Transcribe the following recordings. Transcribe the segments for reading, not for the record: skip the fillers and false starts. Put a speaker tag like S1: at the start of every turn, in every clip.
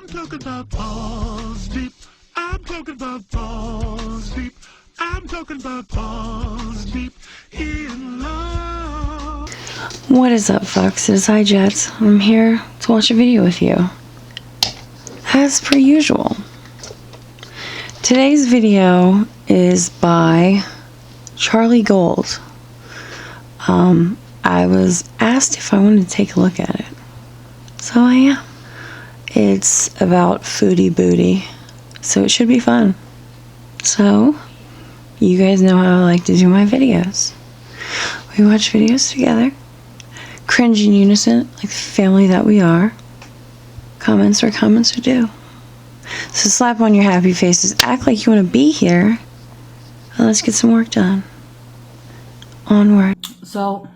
S1: talking about balls deep. I'm talking about balls deep. I'm talking about balls deep in love.
S2: What is up, foxes? Hi, Jets. I'm here to watch a video with you, as per usual. Today's video is by Charlie Gold. I was asked if I wanted to take a look at it, so I am. It's about foodie booty, so it should be fun. So, you guys know how I like to do my videos. We watch videos together, cringe in unison, like the family that we are. Comments are due. So slap on your happy faces, act like you want to be here, and let's get some work done. Onward.
S3: So,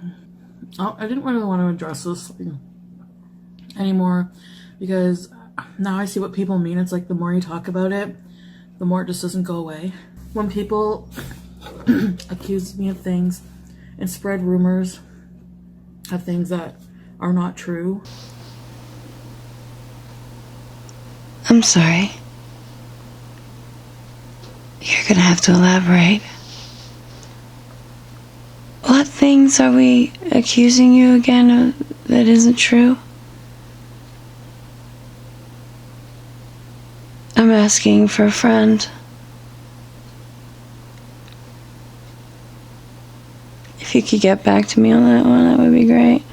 S3: I didn't really want to address this anymore because now I see what people mean. It's like the more you talk about it, the more it just doesn't go away. When people accuse me of things and spread rumors of things that are not true.
S2: I'm sorry. You're gonna have to elaborate. What things are we accusing you again of that isn't true? I'm asking for a friend. If you could get back to me on that one, that would be great.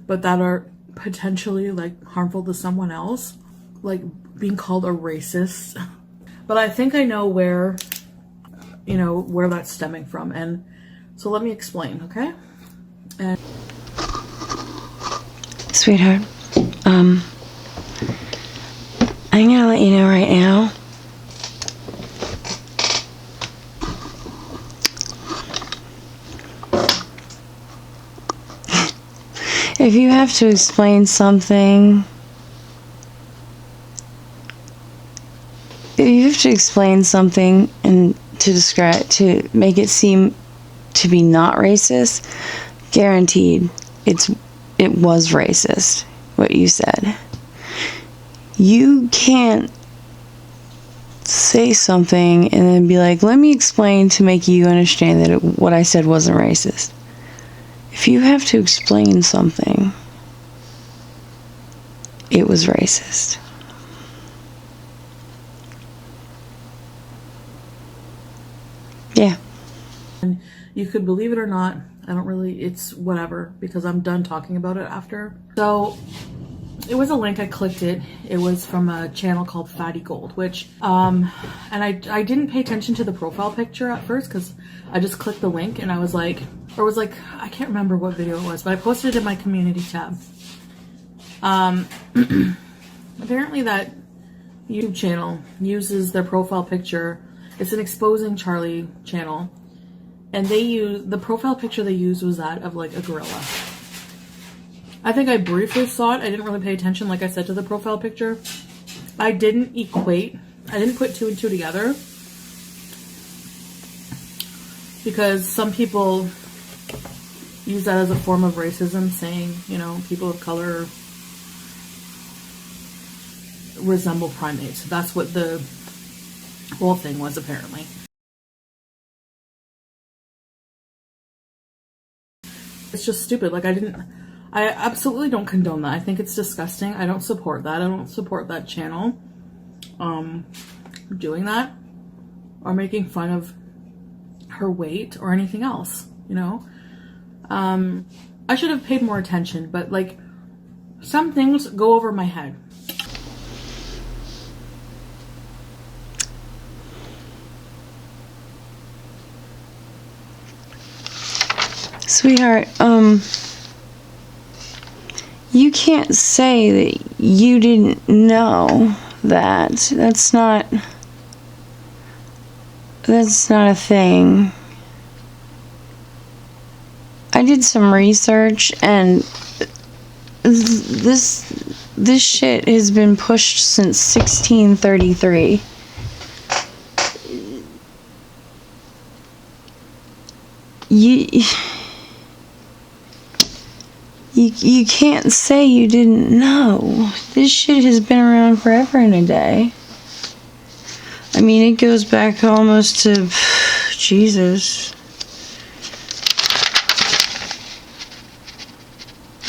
S3: But that are potentially harmful to someone else, like being called a racist. But I think I know where that's stemming from, and so let me explain, okay? And
S2: sweetheart, I'm gonna let you know right now. If you have to explain something, and to make it seem to be not racist, guaranteed it was racist what you said. You can't say something and then be like, let me explain to make you understand that what I said wasn't racist. If you have to explain something, it was racist. Yeah.
S3: And you could believe it or not, it's whatever, because I'm done talking about it after. So it was a link, I clicked it. It was from a channel called Foodie Gold, which, and I didn't pay attention to the profile picture at first because I just clicked the link and I was like, I can't remember what video it was, but I posted it in my community tab. Apparently that YouTube channel uses their profile picture. It's an exposing Charlie channel. And the profile picture they used was that of like a gorilla. I think I briefly saw it. I didn't really pay attention, like I said, to the profile picture. I didn't put two and two together. Because some people use that as a form of racism, saying, people of color resemble primates. That's what the whole thing was, apparently. It's just stupid. I absolutely don't condone that. I think it's disgusting. I don't support that. I don't support that channel doing that or making fun of her weight or anything else, I should have paid more attention, but some things go over my head.
S2: Sweetheart, you can't say that you didn't know that. That's not a thing. I did some research and this shit has been pushed since 1633. You can't say you didn't know. This shit has been around forever and a day. I mean, it goes back almost to Jesus.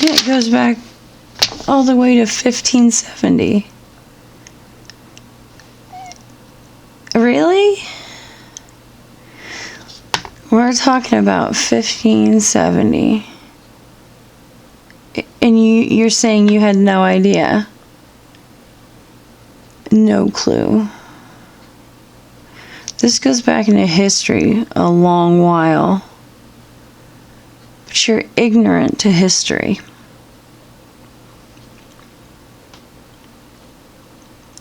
S2: Yeah, it goes back all the way to 1570. Really? We're talking about 1570. And you're saying you had no idea? No clue. This goes back into history a long while. But you're ignorant to history.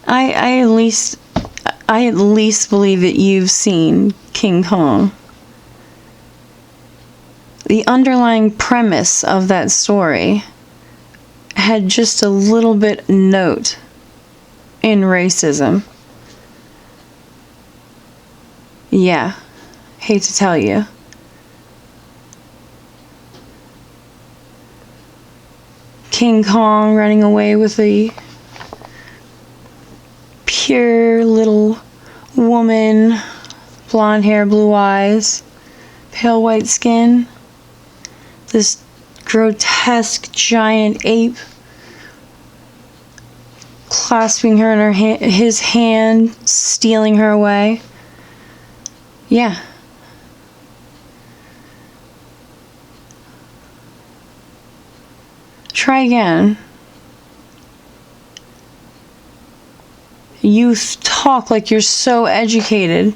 S2: I at least believe that you've seen King Kong. The underlying premise of that story had just a little bit note in racism. Yeah, hate to tell you. King Kong running away with a pure little woman, blonde hair, blue eyes, pale white skin. This grotesque giant ape clasping her in his hand, stealing her away. Yeah. Try again. You talk like you're so educated,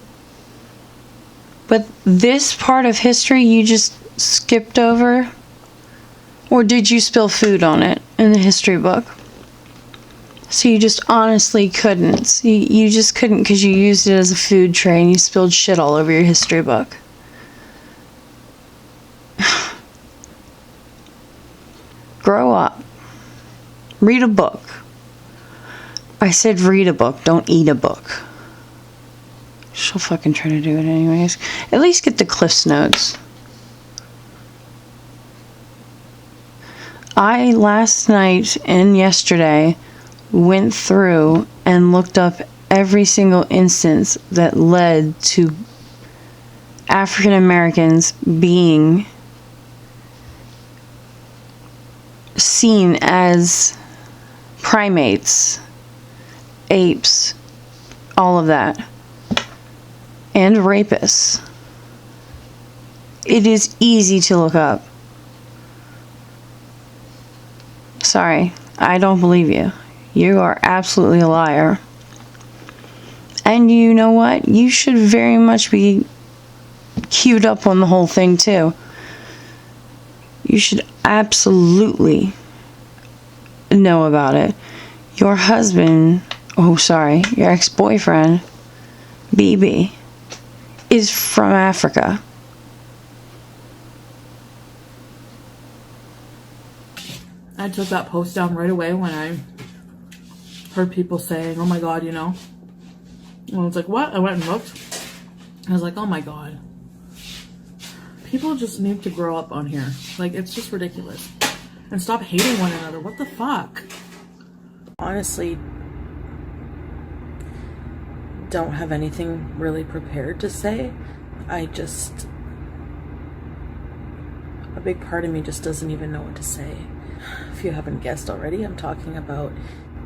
S2: but this part of history you just skipped over? Or did you spill food on it in the history book? So you just honestly couldn't. You just couldn't because you used it as a food tray and you spilled shit all over your history book. Grow up. Read a book. I said read a book, don't eat a book. She'll fucking try to do it anyways. At least get the Cliff's Notes. I last night and yesterday went through and looked up every single instance that led to African Americans being seen as primates, apes, all of that, and rapists. It is easy to look up. Sorry, I don't believe you. You are absolutely a liar. And you know what? You should very much be queued up on the whole thing too. You should absolutely know about it. Your husband, your ex-boyfriend, BB, is from Africa.
S3: I took that post down right away when I heard people saying, oh my god, you know. And I was like, what? I went and looked. I was like, oh my god. People just need to grow up on here. Like, it's just ridiculous. And stop hating one another. What the fuck? Honestly, don't have anything really prepared to say. A big part of me just doesn't even know what to say. If you haven't guessed already, I'm talking about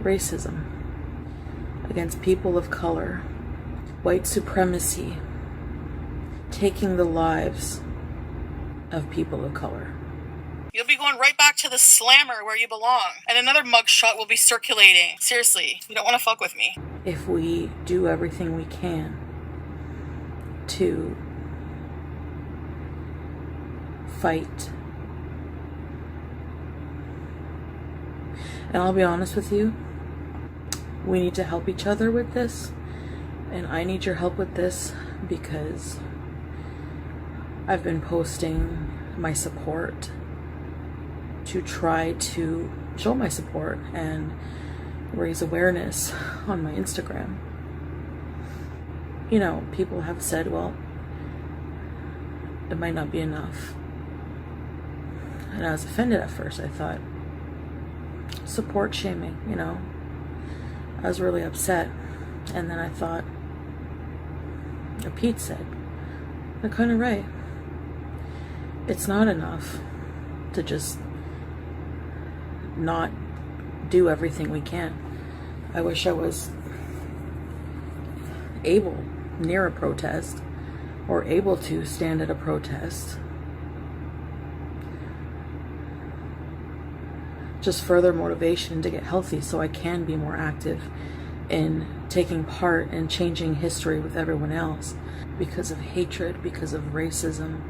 S3: racism against people of color, white supremacy, taking the lives of people of color.
S4: You'll be going right back to the slammer where you belong, and another mugshot will be circulating. Seriously, you don't want to fuck with me.
S3: If we do everything we can to fight, and I'll be honest with you, we need to help each other with this, and I need your help with this because I've been posting my support to try to show my support and raise awareness on my Instagram. You know, people have said, well, it might not be enough. And I was offended at first. I thought, support shaming, you know. I was really upset. And then I thought, what Pete said, they're kind of right. It's not enough to just not do everything we can. I wish I was able, near a protest, or able to stand at a protest. Just further motivation to get healthy so I can be more active in taking part in changing history with everyone else, because of hatred, because of racism,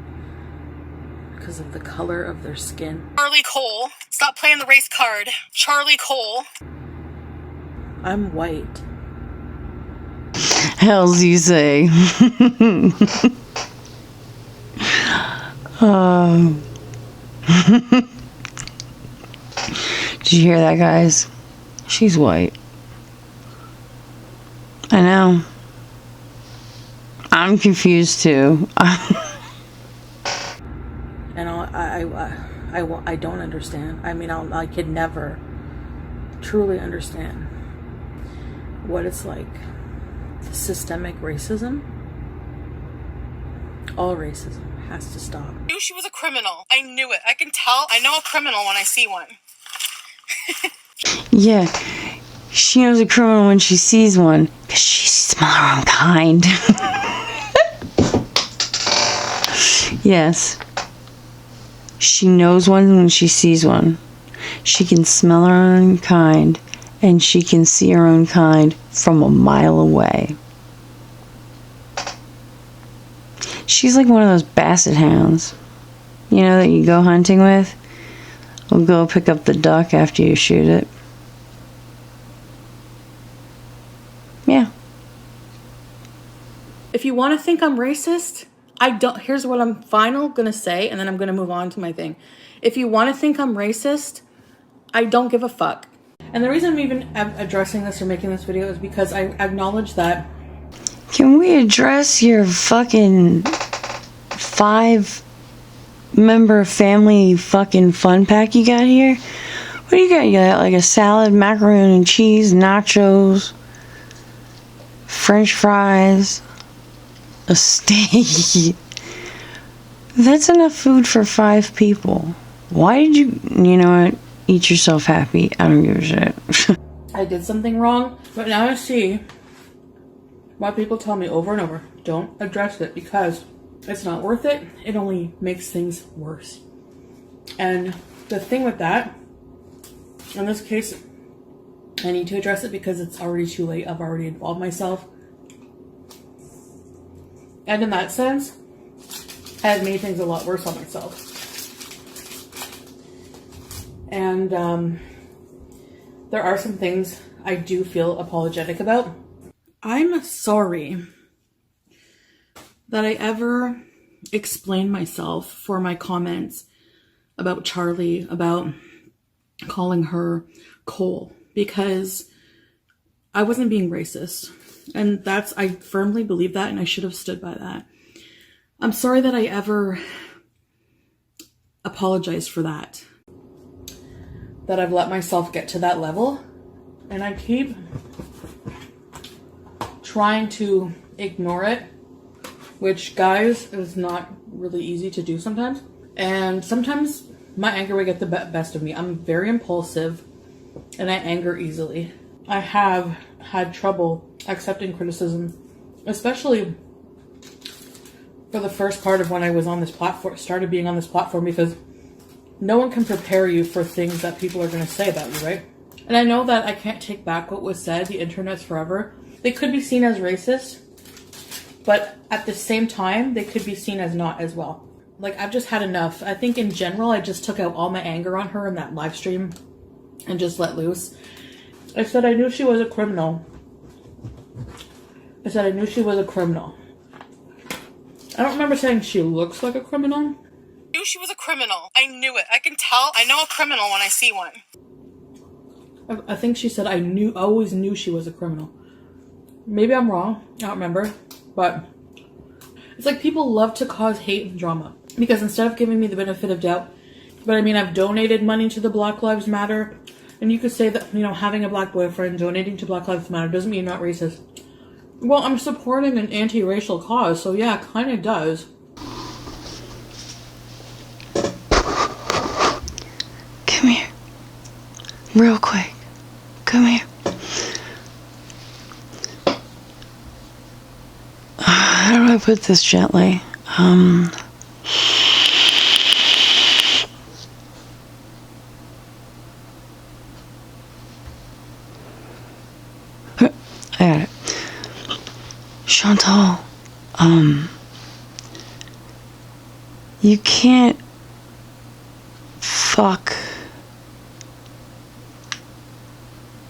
S3: because of the color of their skin.
S4: Charlie Cole, stop playing the race card. Charlie Cole.
S3: I'm white.
S2: Hells you say. Did you hear that, guys? She's white. I know. I'm confused too.
S3: And I don't understand. I mean, I could never truly understand what it's like. Systemic racism. All racism has to stop.
S4: I knew she was a criminal. I knew it. I can tell. I know a criminal when I see one.
S2: Yeah, she knows a criminal when she sees one, because she smells her own kind. Yes. She knows one when she sees one. She can smell her own kind, and she can see her own kind from a mile away. She's like one of those basset hounds, you know, that you go hunting with. We'll go pick up the duck after you shoot it. Yeah.
S3: If you want to think I'm racist, I don't. Here's what I'm gonna say, and then I'm gonna move on to my thing. If you want to think I'm racist, I don't give a fuck. And the reason I'm even addressing this or making this video is because I acknowledge that.
S2: Can we address your fucking 5-member family fucking fun pack you got here? What do you got? You got like a salad, macaroni and cheese, nachos, French fries, a steak. That's enough food for 5 people. Why did you know what? Eat yourself happy. I don't give a shit.
S3: I did something wrong, but now I see why people tell me over and over, don't address it because it's not worth it. It only makes things worse. And the thing with that, in this case, I need to address it because it's already too late. I've already involved myself. And in that sense, I have made things a lot worse on myself. And there are some things I do feel apologetic about. I'm sorry that I ever explained myself for my comments about Charlie, about calling her Cole, because I wasn't being racist. And I firmly believe that, and I should have stood by that. I'm sorry that I ever apologized for that. That I've let myself get to that level. And I keep trying to ignore it, which, guys, is not really easy to do sometimes. And sometimes my anger will get the best of me. I'm very impulsive and I anger easily. I have had trouble accepting criticism, especially for the first part of when I was on this platform, started being on this platform, because no one can prepare you for things that people are going to say about you, right? And I know that I can't take back what was said. The internet's forever. They could be seen as racist, but at the same time, they could be seen as not as well. Like, I've just had enough. I think in general, I just took out all my anger on her in that live stream and just let loose. I said I knew she was a criminal. I said I knew she was a criminal. I don't remember saying she looks like a criminal.
S4: I knew she was a criminal. I knew it. I can tell. I know a criminal when I see one.
S3: I think she said I always knew she was a criminal. Maybe I'm wrong. I don't remember. But it's like people love to cause hate and drama. Because instead of giving me the benefit of doubt But I mean, I've donated money to the Black Lives Matter. And you could say that, you know, having a black boyfriend, donating to Black Lives Matter doesn't mean you're not racist. Well, I'm supporting an anti-racial cause, so yeah, it kind of does.
S2: Come here. Real quick. Come here. How do I put this gently? I got it. Chantal, you can't fuck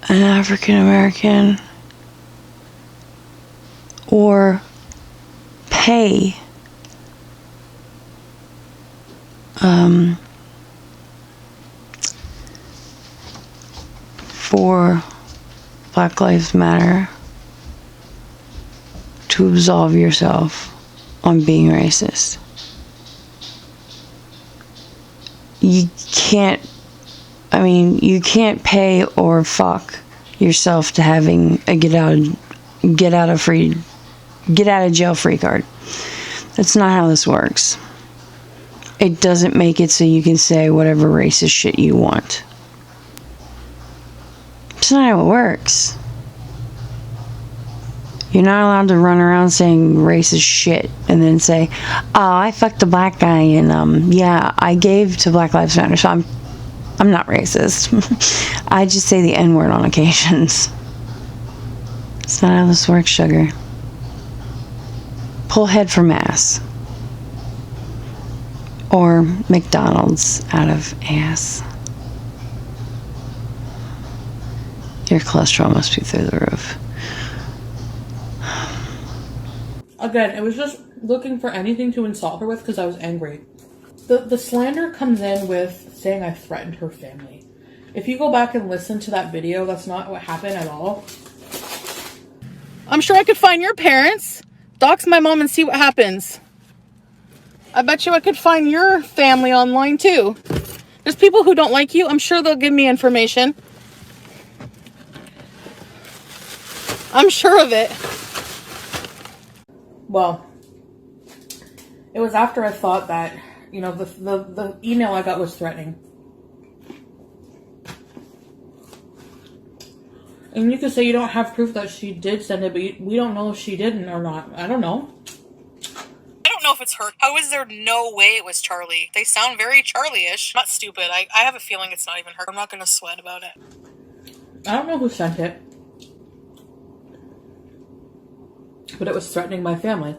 S2: an African American or pay for Black Lives Matter to absolve yourself on being racist. You can't, I mean, you can't pay or fuck yourself to having a get out of jail free card. That's not how this works. It doesn't make it so you can say whatever racist shit you want. It's not how it works. You're not allowed to run around saying racist shit and then say, oh, I fucked a black guy and yeah, I gave to Black Lives Matter, so I'm not racist. I just say the N-word on occasions. It's not how this works, sugar. Pull head for mass. Or McDonald's out of ass. Your cholesterol must be through the roof.
S3: Again, it was just looking for anything to insult her with because I was angry. The slander comes in with saying I threatened her family. If you go back and listen to that video, that's not what happened at all.
S4: I'm sure I could find your parents, dox my mom, and see what happens. I bet you I could find your family online too. There's people who don't like you. I'm sure they'll give me information. I'm sure of it.
S3: Well, it was after I thought that, you know, the email I got was threatening. And you could say you don't have proof that she did send it, but we don't know if she didn't or not. I don't know.
S4: I don't know if it's her. How is there no way it was Charlie? They sound very Charlie-ish. Not stupid. I have a feeling it's not even her. I'm not going to sweat about it.
S3: I don't know who sent it. But it was threatening my family.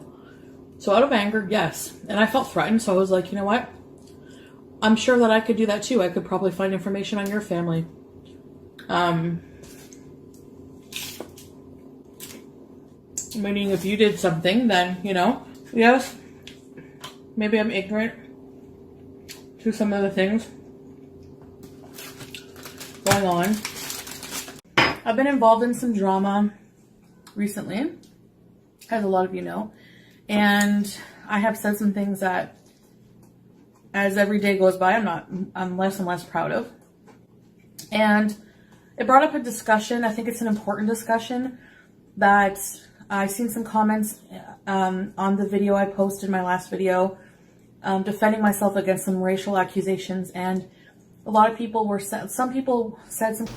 S3: So out of anger, yes. And I felt threatened, so I was like, you know what? I'm sure that I could do that too. I could probably find information on your family. Meaning if you did something, then, you know, yes, maybe I'm ignorant to some of the things going on. I've been involved in some drama recently, as a lot of you know, and I have said some things that, as every day goes by, I'm less and less proud of. And it brought up a discussion. I think it's an important discussion that I've seen some comments on the video I posted, my last video, defending myself against some racial accusations, and a lot of people were, some people said some.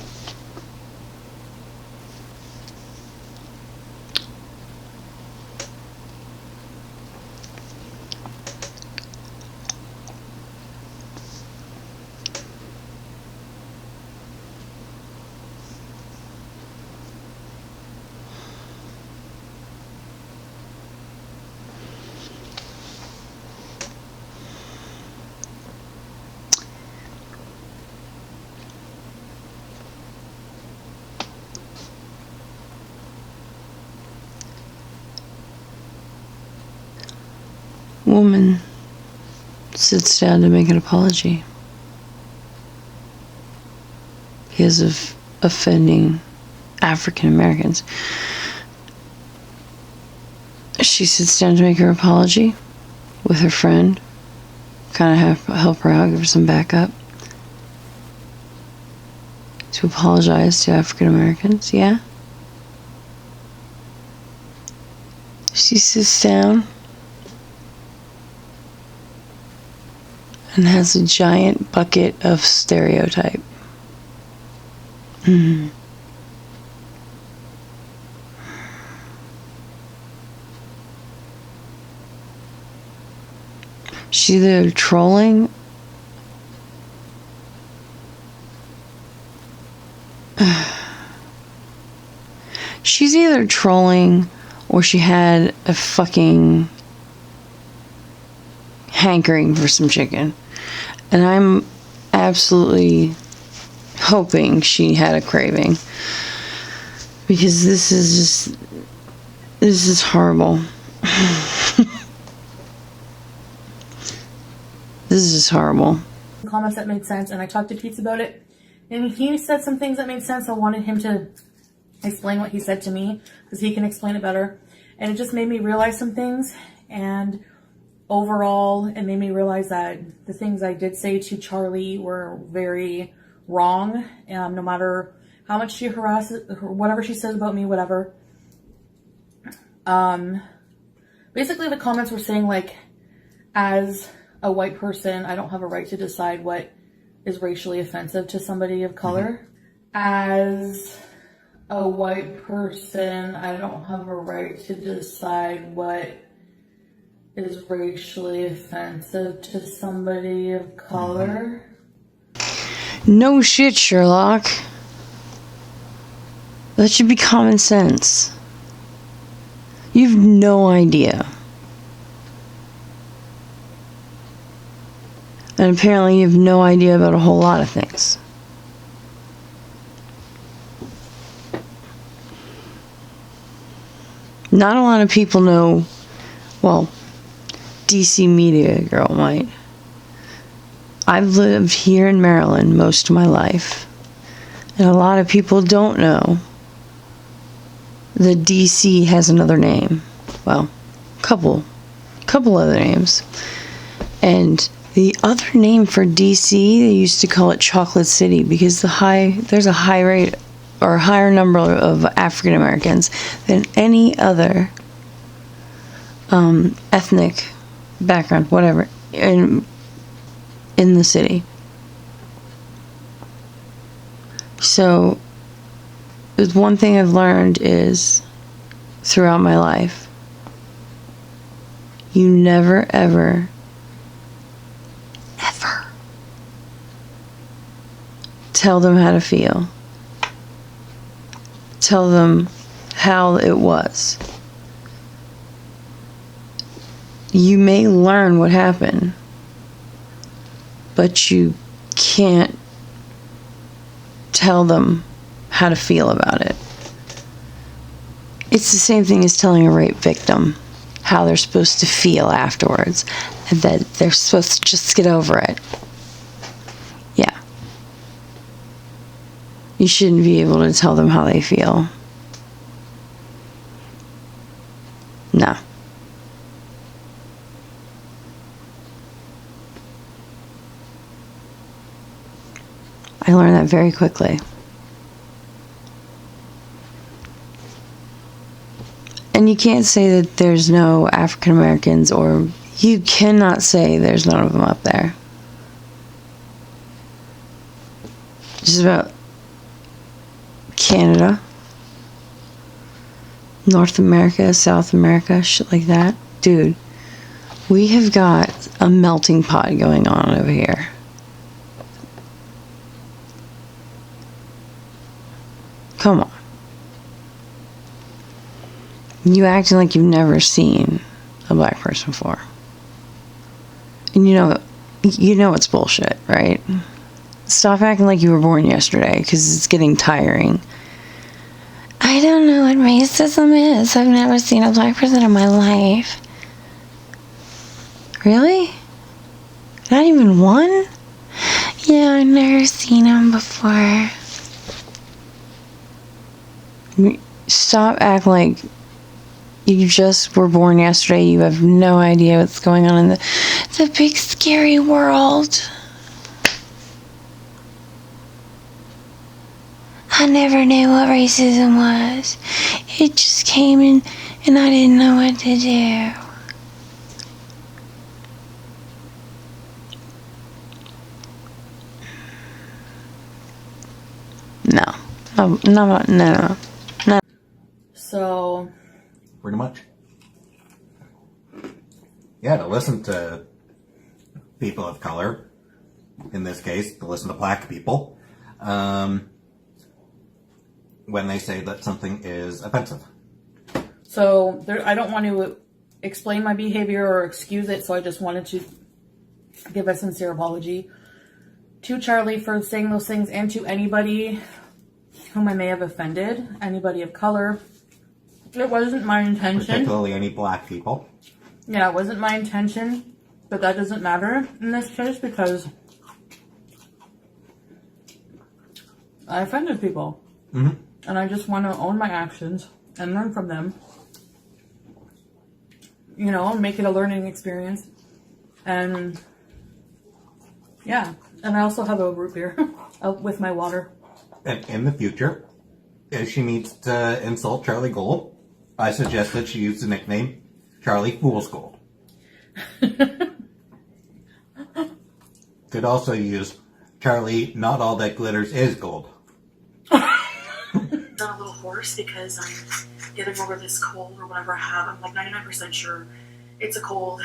S2: Woman sits down to make an apology because of offending African Americans. She sits down to make her apology with her friend, kind of help her out, give her some backup. To apologize to African Americans, yeah? She sits down and has a giant bucket of stereotype. She's either trolling she's either trolling or she had a fucking hankering for some chicken. And I'm absolutely hoping she had a craving. Because this is horrible. This is just horrible.
S3: Comments that made sense, and I talked to Pete about it, and he said some things that made sense. I wanted him to explain what he said to me, because he can explain it better. And it just made me realize some things, and overall, it made me realize that the things I did say to Charlie were very wrong. No matter how much she harasses, whatever she says about me, whatever. Basically, the comments were saying, like, as a white person, I don't have a right to decide what is racially offensive to somebody of color. As a white person, I don't have a right to decide what is racially offensive to somebody of color.
S2: No shit, Sherlock. That should be common sense. You've no idea. And apparently you have no idea about a whole lot of things. Not a lot of people know, well, DC Media Girl might. I've lived here in Maryland most of my life. And a lot of people don't know that DC has another name. Well, couple other names. And the other name for DC, they used to call it Chocolate City, because there's a high rate or a higher number of African Americans than any other ethnic background, whatever, in the city. So, there's one thing I've learned is, throughout my life, you never ever tell them how to feel. Tell them how it was. You may learn what happened, but you can't tell them how to feel about it. It's the same thing as telling a rape victim how they're supposed to feel afterwards, and that they're supposed to just get over it. Yeah. You shouldn't be able to tell them how they feel. No. I learned that very quickly. And you can't say that there's no African Americans, or you cannot say there's none of them up there. Just about Canada, North America, South America, shit like that. Dude, we have got a melting pot going on over here. Come on. You acting like you've never seen a black person before. And you know it's bullshit, right? Stop acting like you were born yesterday, because it's getting tiring. I don't know what racism is. I've never seen a black person in my life. Really? Not even one? Yeah, I've never seen him before. Stop acting like You just were born yesterday. You have no idea what's going on in the big scary world. I never knew what racism was. It just came in and I didn't know what to do. No.
S3: So,
S5: Pretty much. Yeah, to listen to people of color, in this case, to listen to black people, when they say that something is offensive.
S3: so I don't want to explain my behavior or excuse it, so I just wanted to give a sincere apology to Charlie for saying those things, and to anybody whom I may have offended, anybody of color. It wasn't my intention.
S5: Particularly any black people.
S3: Yeah, it wasn't my intention, but that doesn't matter in this case because I offended people.
S5: Mm-hmm.
S3: And I just want to own my actions and learn from them. You know, make it a learning experience. And yeah, and I also have a root beer with my water.
S5: And in the future, if she needs to insult Charlie Gold, I suggest that she use the nickname Charlie Fool's Gold. Could also use Charlie Not All That Glitters Is Gold.
S6: I'm a little hoarse because I'm getting over this cold or whatever I have. I'm like 99% sure it's a cold.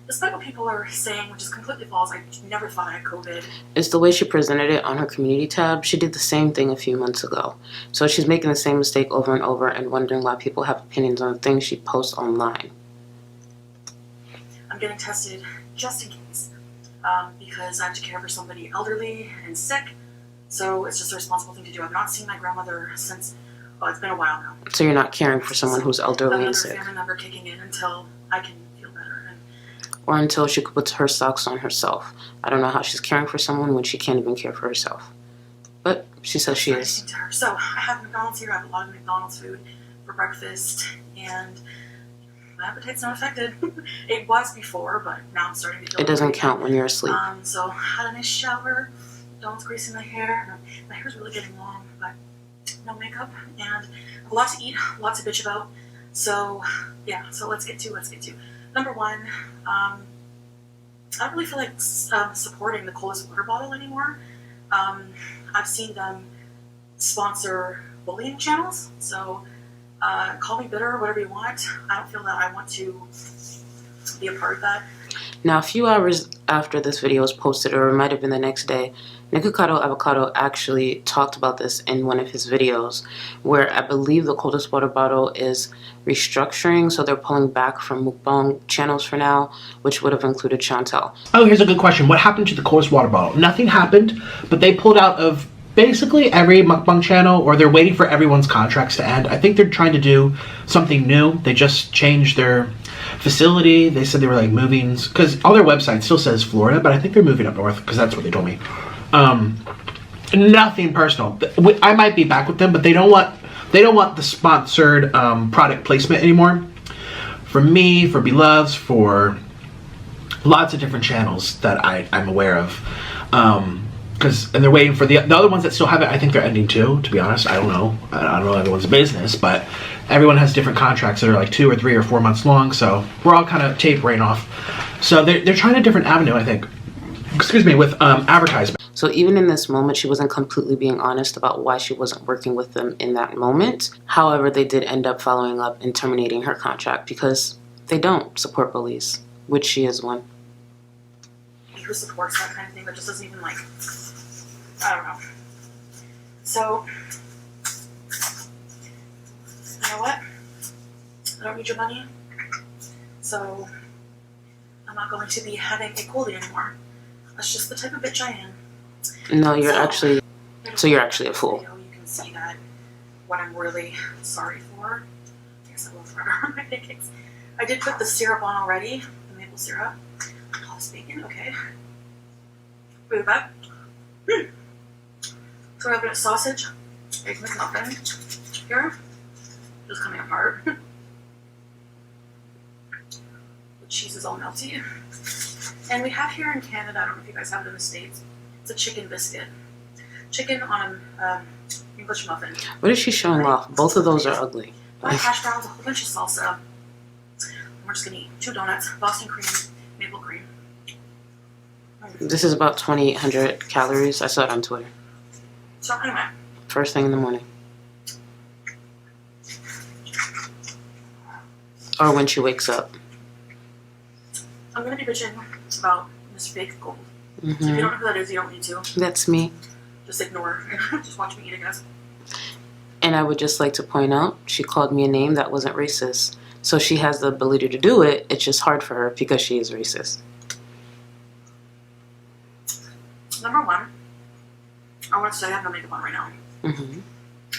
S6: Despite what people are saying, which is completely false, I never thought I had COVID.
S7: It's the way she presented it on her community tab. She did the same thing a few months ago. So she's making the same mistake over and over and wondering why people have opinions on the things she posts online.
S6: I'm getting tested just in case because I have to care for somebody elderly and sick. So it's just a responsible thing to do. I've not seen my grandmother since, well, it's been a while now.
S7: So you're not caring for someone who's elderly and sick.
S6: Family member kicking in until I can feel better.
S7: Or until she could put her socks on herself. I don't know how she's caring for someone when she can't even care for herself. But she says she is.
S6: To her. So I have McDonald's here. I have a lot of McDonald's food for breakfast, and my appetite's not affected. It was before, but now I'm starting to feel
S7: It doesn't count when you're asleep.
S6: So I had a nice shower. Dawn's greasing my hair. My hair's really getting long, but no makeup, and a lot to eat, a lot to bitch about. So yeah, so let's get to. Number one, I don't really feel like supporting the Coldest Water bottle anymore. I've seen them sponsor bullying channels, so call me bitter, whatever you want. I don't feel that I want to be a part of that.
S7: Now, a few hours after this video was posted, or it might have been the next day, Nikocado Avocado actually talked about this in one of his videos, where I believe the Coldest Water bottle is restructuring, so they're pulling back from mukbang channels for now, which would have included Chantel.
S8: Oh, here's a good question. What happened to the Coldest Water bottle? Nothing happened, but they pulled out of basically every mukbang channel, or they're waiting for everyone's contracts to end. I think they're trying to do something new. They just changed their facility. They said they were like moving, because all their website still says Florida, but I think they're moving up north, because that's what they told me. Nothing personal. I might be back with them, but they don't want the sponsored product placement anymore. For me, for Beloves, for lots of different channels that I'm aware of. And they're waiting for the other ones that still have it. I think they're ending too, to be honest. I don't know. I don't know everyone's business, but everyone has different contracts that are like 2 or 3 or 4 months long. So we're all kind of tapering off. So they're trying a different avenue, I think. Excuse me, with advertisement.
S7: So even in this moment, she wasn't completely being honest about why she wasn't working with them in that moment. However, they did end up following up and terminating her contract because they don't support bullies, which she is one.
S6: Who supports that kind of thing, but just doesn't even like, I don't know. So, you know what? I don't need your money, so I'm not going to be having a coldie anymore. That's just the type of bitch I am.
S7: No, you're actually a fool.
S6: You can see that what I'm really sorry for. I guess I will forever my pancakes. I did put the syrup on already, the maple syrup. Plus bacon, okay. Wait, that. So I have a bit of sausage, egg McMuffin here, just coming apart. The cheese is all melty. And we have here in Canada, I don't know if you guys have it in the States, it's a chicken biscuit. Chicken on an English muffin.
S7: What is she showing off? Both of those are ugly.
S6: 5 hash browns, a whole bunch of salsa. We're just gonna eat 2 donuts, Boston cream, maple cream.
S7: This is about 2,800 calories. I saw it on Twitter.
S6: So anyway.
S7: First thing in the morning. Or when she wakes up.
S6: I'm gonna be bitching about this fake gold. So if you don't know who that is, you don't need to.
S7: That's me.
S6: Just ignore. Just watch me eat, I guess.
S7: And I would just like to point out, she called me a name that wasn't racist. So she has the ability to do it. It's just hard for her because she is racist.
S6: Number one, I want to say I have no makeup on right now. And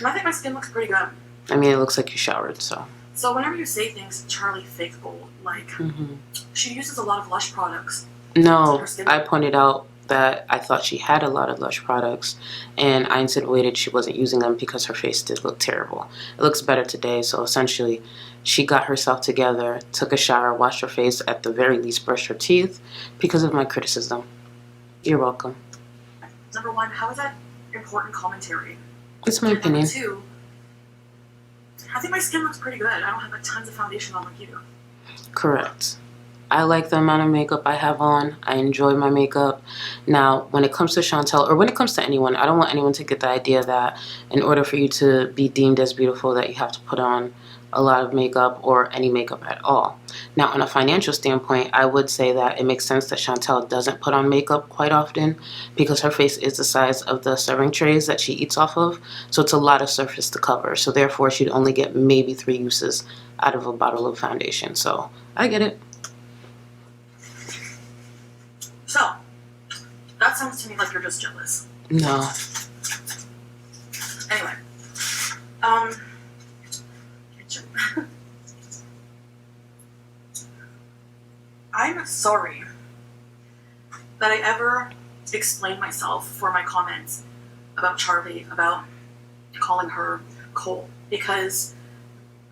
S6: I think my skin looks pretty good.
S7: I mean, it looks like you showered, so.
S6: So whenever you say things, Charlie fake gold, like, she uses a lot of Lush products.
S7: No, I pointed out that I thought she had a lot of Lush products, and I insinuated she wasn't using them because her face did look terrible. It looks better today, so essentially she got herself together, took a shower, washed her face, at the very least brushed her teeth because of my criticism. You're welcome.
S6: Number one, how is that important commentary?
S7: It's my opinion.
S6: Number two, I think my skin looks pretty good. I don't have tons of foundation on like you do.
S7: Correct. I like the amount of makeup I have on. I enjoy my makeup. Now, when it comes to Chantel, or when it comes to anyone, I don't want anyone to get the idea that in order for you to be deemed as beautiful that you have to put on a lot of makeup or any makeup at all. Now, on a financial standpoint, I would say that it makes sense that Chantel doesn't put on makeup quite often because her face is the size of the serving trays that she eats off of. So it's a lot of surface to cover. So therefore, she'd only get maybe 3 uses out of a bottle of foundation. So I get it.
S6: So, that sounds to me like you're just jealous.
S7: No.
S6: Anyway. I'm sorry that I ever explained myself for my comments about Charlie, about calling her Cole, because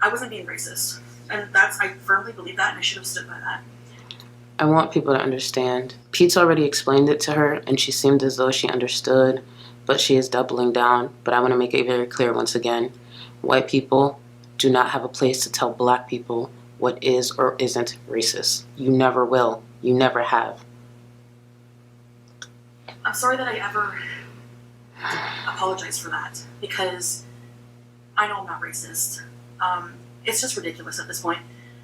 S6: I wasn't being racist. And I firmly believe that, and I should have stood by that.
S7: I want people to understand. Pete's already explained it to her, and she seemed as though she understood, but she is doubling down. But I want to make it very clear once again. White people do not have a place to tell black people what is or isn't racist. You never will. You never have.
S6: I'm sorry that I ever apologized for that, because I know I'm not racist. It's just ridiculous at this point.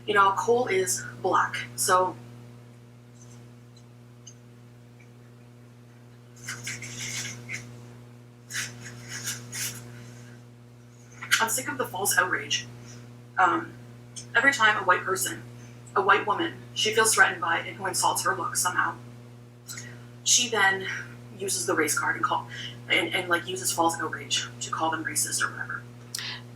S6: You know, Cole is black, so I'm sick of the false outrage. Every time a white person, a white woman, she feels threatened by and who insults her looks somehow, she then uses the race card and like uses false outrage to call them racist or whatever.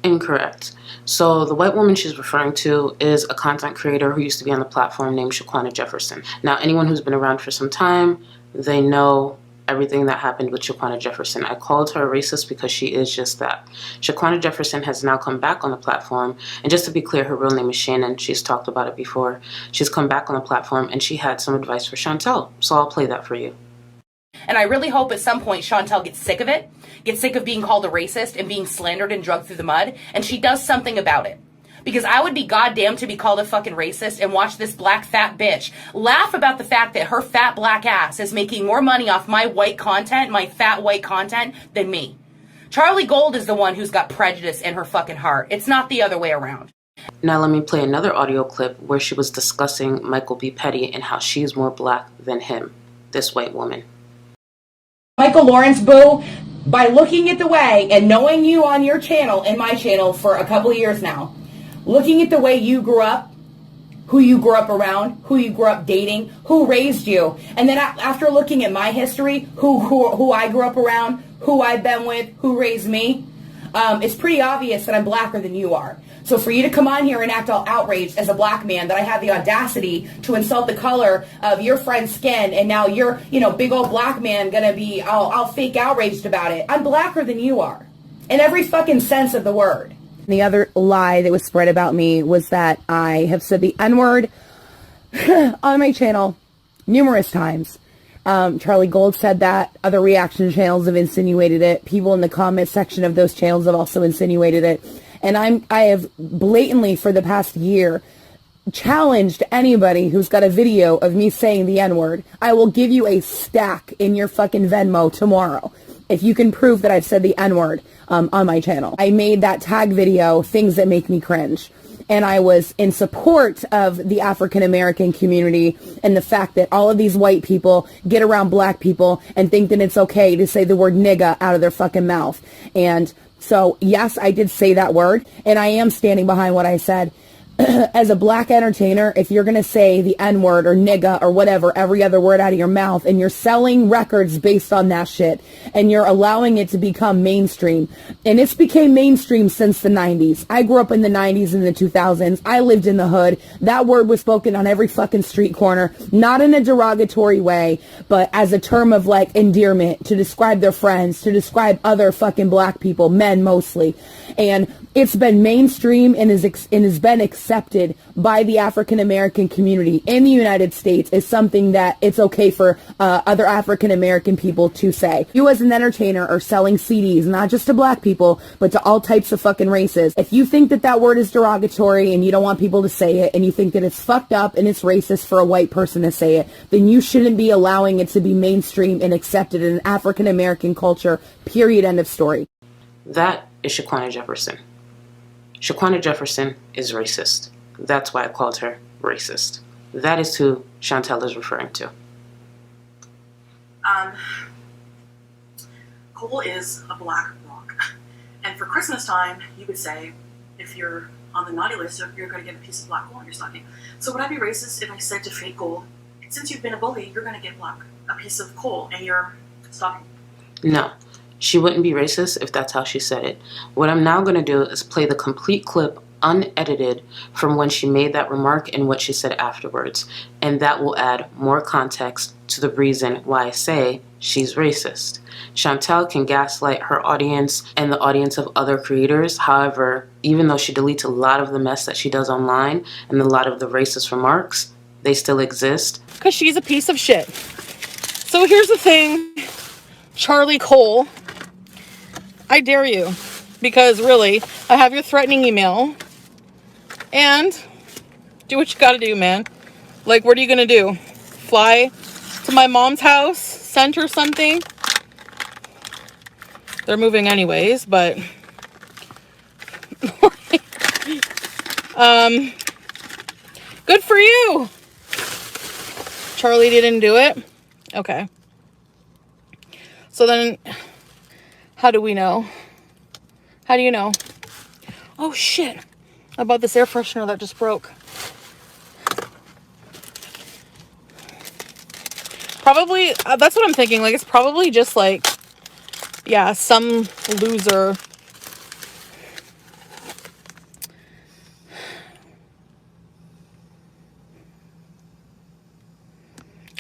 S7: Incorrect. So the white woman she's referring to is a content creator who used to be on the platform named Shaquana Jefferson. Now, anyone who's been around for some time, they know everything that happened with Shaquana Jefferson. I called her a racist because she is just that. Shaquana Jefferson has now come back on the platform, and just to be clear, her real name is Shannon. She's talked about it before. She's come back on the platform, and she had some advice for Chantel, so I'll play that for you.
S9: And I really hope at some point Chantel gets sick of it, gets sick of being called a racist and being slandered and dragged through the mud, and she does something about it. Because I would be goddamn to be called a fucking racist and watch this black fat bitch laugh about the fact that her fat black ass is making more money off my white content, my fat white content, than me. Charlie Gold is the one who's got prejudice in her fucking heart. It's not the other way around.
S7: Now let me play another audio clip where she was discussing Michael B. Petty and how she's more black than him, this white woman.
S9: Michael Lawrence, boo, by looking at the way and knowing you on your channel and my channel for a couple of years now, looking at the way you grew up, who you grew up around, who you grew up dating, who raised you, and then after looking at my history, who I grew up around, who I've been with, who raised me, it's pretty obvious that I'm blacker than you are. So for you to come on here and act all outraged as a black man that I have the audacity to insult the color of your friend's skin, and now you're, big old black man gonna be all fake outraged about it. I'm blacker than you are, in every fucking sense of the word.
S10: The other lie that was spread about me was that I have said the N-word
S9: on my channel numerous times. Charlie Gold said that. Other reaction channels have insinuated it. People in the comment section of those channels have also insinuated it. And I have blatantly for the past year challenged anybody who's got a video of me saying the N-word. I will give you a stack in your fucking Venmo tomorrow if you can prove that I've said the N-word on my channel. I made that tag video, Things That Make Me Cringe. And I was in support of the African American community and the fact that all of these white people get around black people and think that it's okay to say the word nigga out of their fucking mouth. And so, yes, I did say that word, and I am standing behind what I said. As a black entertainer, if you're going to say the N-word or nigga or whatever, every other word out of your mouth, and you're selling records based on that shit, and you're allowing it to become mainstream, and it's became mainstream since the 90s. I grew up in the 90s and the 2000s. I lived in the hood. That word was spoken on every fucking street corner, not in a derogatory way, but as a term of like endearment to describe their friends, to describe other fucking black people, men mostly. And it's been mainstream and has been accepted by the African American community in the United States as something that it's okay for other African American people to say. You as an entertainer are selling CDs, not just to black people, but to all types of fucking races. If you think that that word is derogatory and you don't want people to say it, and you think that it's fucked up and it's racist for a white person to say it, then you shouldn't be allowing it to be mainstream and accepted in African American culture, period, end of story.
S7: That is Shaquana Jefferson. Shaquana Jefferson is racist. That's why I called her racist. That is who Chantel is referring to.
S6: Coal is a black rock. And for Christmas time, you would say, if you're on the naughty list, you're going to get a piece of black coal in your stocking. So would I be racist if I said to fake gold, since you've been a bully, you're going to get a piece of coal in your stocking?
S7: No. She wouldn't be racist if that's how she said it. What I'm now going to do is play the complete clip unedited from when she made that remark and what she said afterwards. And that will add more context to the reason why I say she's racist. Chantel can gaslight her audience and the audience of other creators. However, even though she deletes a lot of the mess that she does online and a lot of the racist remarks, they still exist.
S4: Because she's a piece of shit. So here's the thing, Charlie Cole. I dare you, because really, I have your threatening email, and do what you gotta do, man. Like, what are you gonna do? Fly to my mom's house, send her something? They're moving anyways, but good for you. Charlie didn't do it? Okay. So then, how do we know? How do you know? Oh shit, about this air freshener that just broke. Probably, that's what I'm thinking. Like, it's probably just like, yeah, some loser.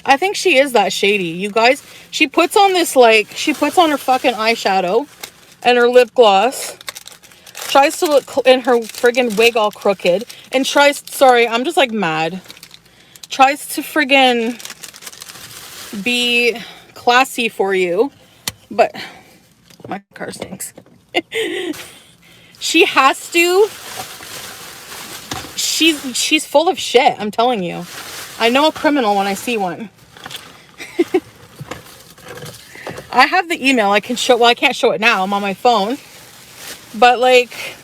S4: I think she is that shady, you guys. She puts on this, like, she puts on her fucking eyeshadow and her lip gloss, tries to look in her friggin' wig all crooked, and tries, sorry, I'm just like mad, tries to friggin' be classy for you, but my car stinks. She has to, she's full of shit, I'm telling you. I know a criminal when I see one. I have the email. I can show, well, I can't show it now. I'm on my phone. But, like,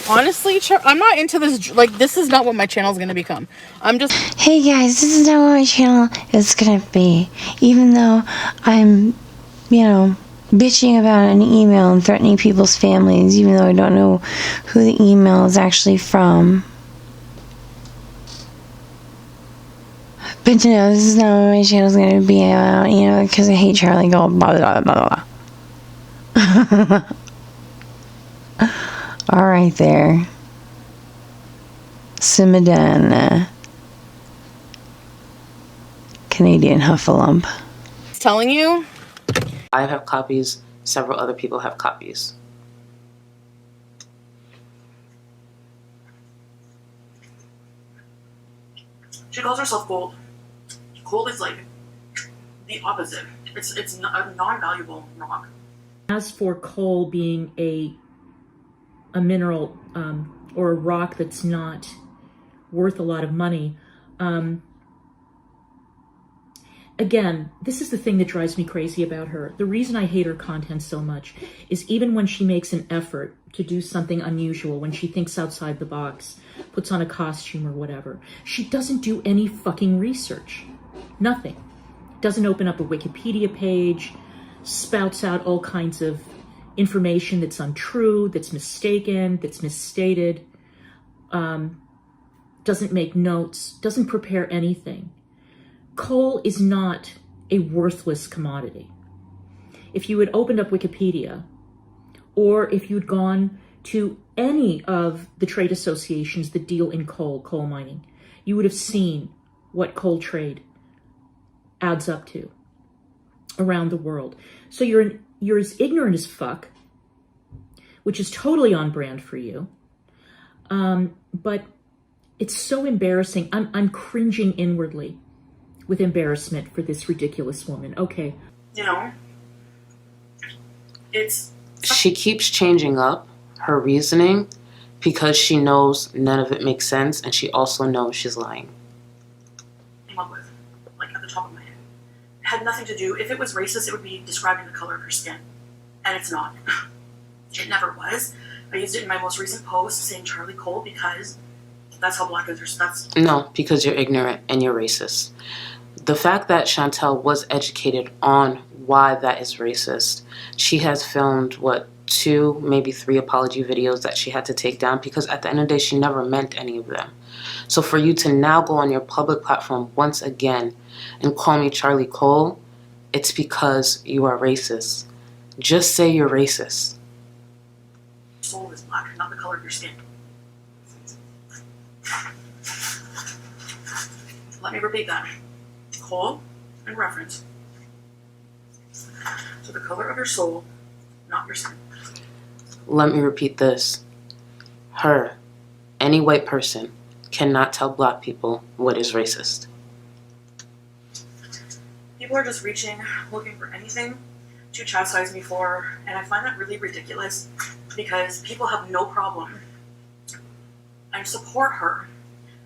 S4: honestly, I'm not into this. Like, this is not what my channel is going to become. I'm just...
S2: Hey guys, this is not what my channel is gonna be. Even though I'm, you know, bitching about an email and threatening people's families, even though I don't know who the email is actually from. But no, this is not what my channel's gonna be about, you know, because I hate Charlie Gold, blah, blah, blah, blah. Alright there. Simadan. Canadian Huffalump.
S4: Telling you.
S7: I have copies. Several other people have copies.
S6: She calls herself gold. Gold is like the opposite. It's a non-valuable rock.
S10: As for coal being a mineral or a rock that's not worth a lot of money, again, this is the thing that drives me crazy about her. The reason I hate her content so much is even when she makes an effort to do something unusual, when she thinks outside the box, puts on a costume or whatever, she doesn't do any fucking research. Nothing. Doesn't open up a Wikipedia page, spouts out all kinds of information that's untrue, that's mistaken, that's misstated, doesn't make notes, doesn't prepare anything. Coal is not a worthless commodity. If you had opened up Wikipedia, or if you'd gone to any of the trade associations that deal in coal mining, you would have seen what coal trade adds up to around the world. So you're as ignorant as fuck, which is totally on brand for you. But it's so embarrassing. I'm cringing inwardly with embarrassment for this ridiculous woman. Okay.
S6: You know,
S7: she keeps changing up her reasoning because she knows none of it makes sense, and she also knows she's lying.
S6: Came up with, like, at the top of my head. It had nothing to do. If it was racist, it would be describing the color of her skin, and it's not. It never was. I used it in my most recent post saying Charlie Cole because that's how black is. That's
S7: no, because you're ignorant and you're racist. The fact that Chantel was educated on why that is racist, she has filmed, 2, maybe 3 apology videos that she had to take down because at the end of the day, she never meant any of them. So for you to now go on your public platform once again and call me Charlie Cole, it's because you are racist. Just say you're racist.
S6: soul is black, not the color of your skin. Let me repeat that. Coal and reference. So the color of your soul, not your skin.
S7: Let me repeat this. Her, any white person, cannot tell black people what is racist.
S6: People are just reaching, looking for anything to chastise me for, and I find that really ridiculous because people have no problem and support her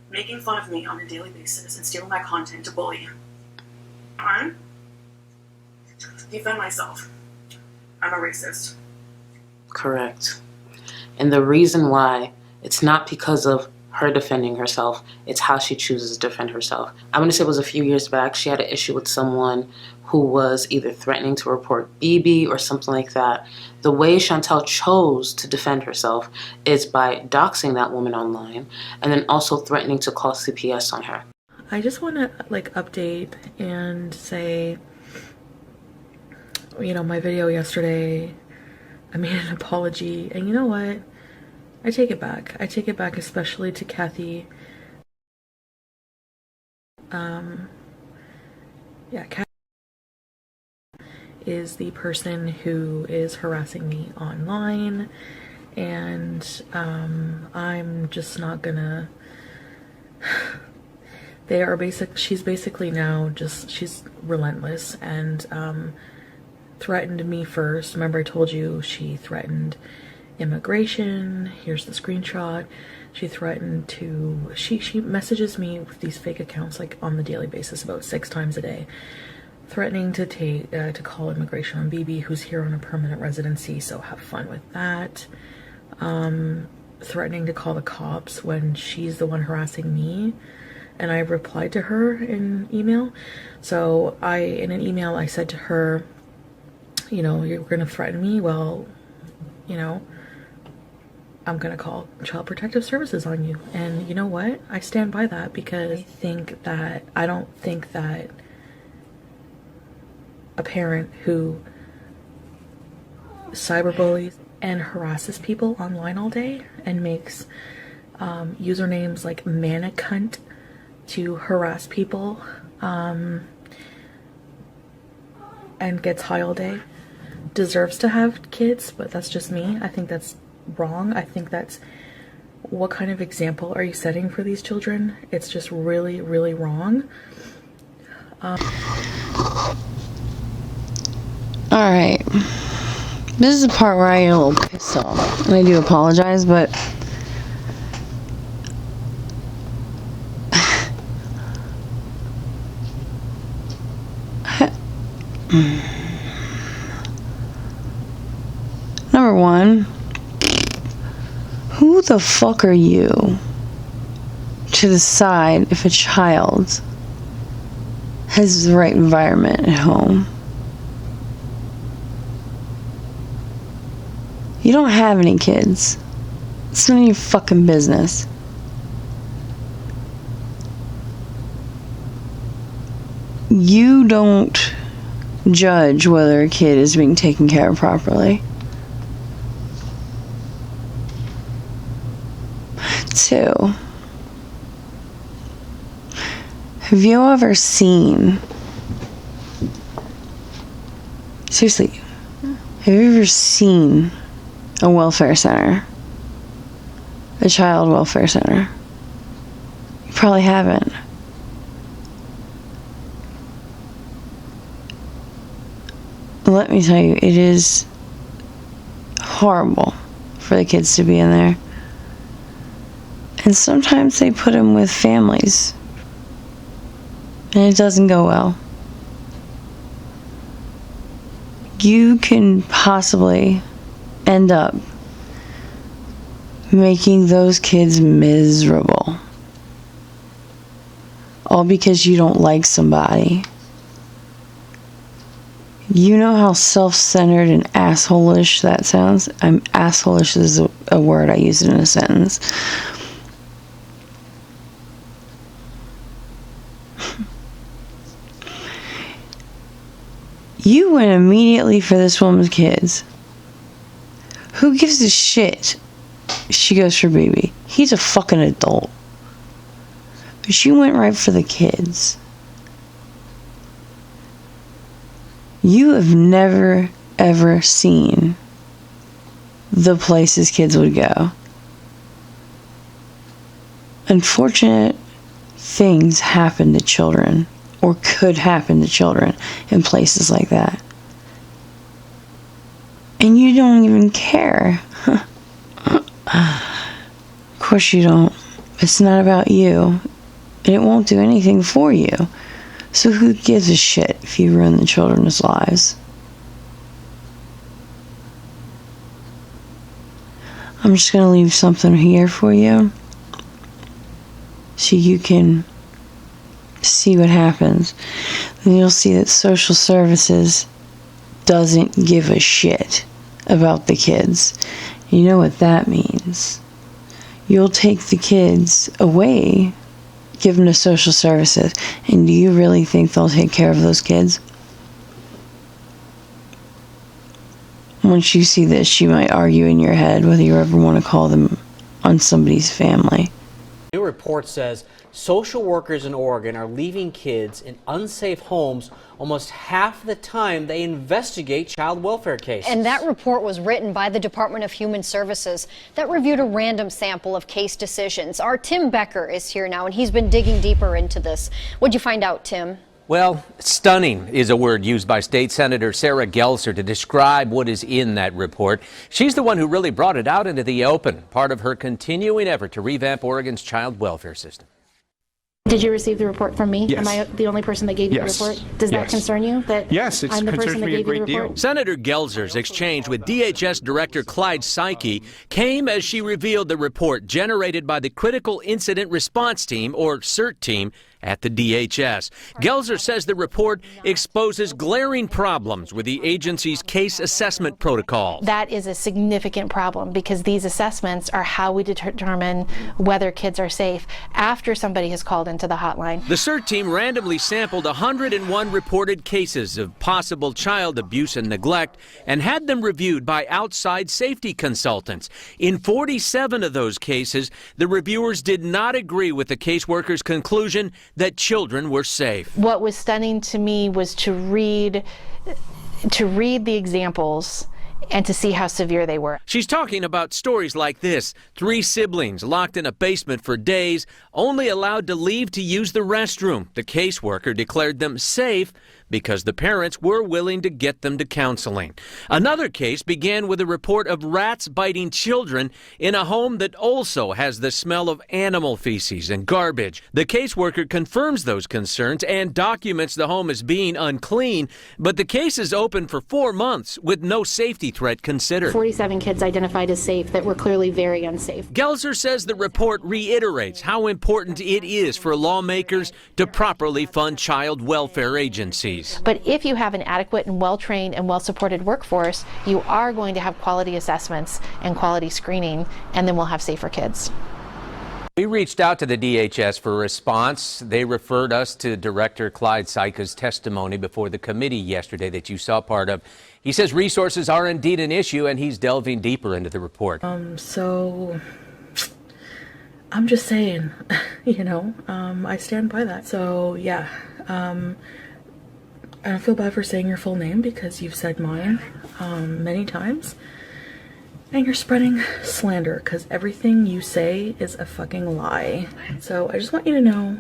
S6: making fun of me on a daily basis and stealing my content to bully. I defend myself. I'm a racist.
S7: Correct. And the reason why, it's not because of her defending herself, it's how she chooses to defend herself. I'm going to say it was a few years back, she had an issue with someone who was either threatening to report BB or something like that. The way Chantel chose to defend herself is by doxing that woman online and then also threatening to call CPS on her.
S3: I just want to update and say, my video yesterday, I made an apology, and you know what? I take it back. I take it back, especially to Kathy. Kathy is the person who is harassing me online, and I'm just not gonna. She's basically now she's relentless and threatened me first. Remember I told you she threatened immigration. Here's the screenshot. She threatened to, she messages me with these fake accounts on the daily basis about 6 times a day, threatening to call immigration on BB, who's here on a permanent residency, so have fun with that. Threatening to call the cops when she's the one harassing me, and I replied to her in email. So in an email I said to her, you're gonna threaten me, well, I'm gonna call Child Protective Services on you. And you know what? I stand by that because I don't think that a parent who cyberbullies and harasses people online all day and makes usernames like manicunt to harass people and gets high all day deserves to have kids. But that's just me. I think that's wrong. I think that's what kind of example are you setting for these children? It's just really, really wrong.
S2: All right. This is the part where I get a little pissed off, and I do apologize, but number one, who the fuck are you to decide if a child has the right environment at home? You don't have any kids. It's none of your fucking business. You don't judge whether a kid is being taken care of properly. 2, have you ever seen, seriously, have you ever seen a welfare center? A child welfare center? You probably haven't. Let me tell you, it is horrible for the kids to be in there. And sometimes they put them with families, and it doesn't go well. You can possibly end up making those kids miserable, all because you don't like somebody. You know how self-centered and asshole-ish that sounds? Asshole-ish is a word, I use it in a sentence. You went immediately for this woman's kids. Who gives a shit? She goes for baby. He's a fucking adult. But she went right for the kids. You have never, ever seen the places kids would go. Unfortunate things happen to children, or could happen to children in places like that. And you don't even care. Of course you don't. It's not about you. And it won't do anything for you. So who gives a shit if you ruin the children's lives? I'm just going to leave something here for you, so you can see what happens. Then you'll see that social services doesn't give a shit about the kids. You know what that means? You'll take the kids away, give them to social services, and do you really think they'll take care of those kids? Once you see this, you might argue in your head whether you ever want to call them on somebody's family.
S11: New report says social workers in Oregon are leaving kids in unsafe homes almost half the time they investigate child welfare cases.
S12: And that report was written by the Department of Human Services that reviewed a random sample of case decisions. Our Tim Becker is here now, and he's been digging deeper into this. What'd you find out, Tim?
S13: Well, stunning is a word used by State Senator Sarah Gelser to describe what is in that report. She's the one who really brought it out into the open, part of her continuing effort to revamp Oregon's child welfare system.
S14: Did you receive the report from me?
S15: Yes.
S14: Am I the only person that gave you the report? Does that concern you? That
S15: yes, it
S14: I'm the
S15: concerns
S14: person that
S15: me a
S14: gave you
S15: great
S14: the report?
S15: deal.
S13: Senator Gelser's exchange with DHS Director Clyde Psyche came as she revealed the report generated by the Critical Incident Response Team, or CIRT team, at the DHS. Gelser says the report exposes glaring problems with the agency's case assessment protocol.
S14: That is a significant problem because these assessments are how we determine whether kids are safe after somebody has called into the hotline.
S13: The CIRT team randomly sampled 101 reported cases of possible child abuse and neglect and had them reviewed by outside safety consultants. In 47 of those cases, the reviewers did not agree with the caseworker's conclusion that children were safe.
S14: What was stunning to me was to read the examples and to see how severe they were.
S13: She's talking about stories like this. 3 siblings locked in a basement for days, only allowed to leave to use the restroom. The caseworker declared them safe because the parents were willing to get them to counseling. Another case began with a report of rats biting children in a home that also has the smell of animal feces and garbage. The caseworker confirms those concerns and documents the home as being unclean, but the case is open for 4 months with no safety threat considered.
S14: 47 kids identified as safe that were clearly very unsafe.
S13: Gelser says the report reiterates how important it is for lawmakers to properly fund child welfare agencies.
S14: But if you have an adequate and well-trained and well-supported workforce, you are going to have quality assessments and quality screening, and then we'll have safer kids.
S13: We reached out to the DHS for a response. They referred us to Director Clyde Syka's testimony before the committee yesterday that you saw part of. He says resources are indeed an issue, and he's delving deeper into the report.
S3: So I'm just saying, I stand by that. So yeah, I don't feel bad for saying your full name because you've said mine many times. And you're spreading slander because everything you say is a fucking lie. So I just want you to know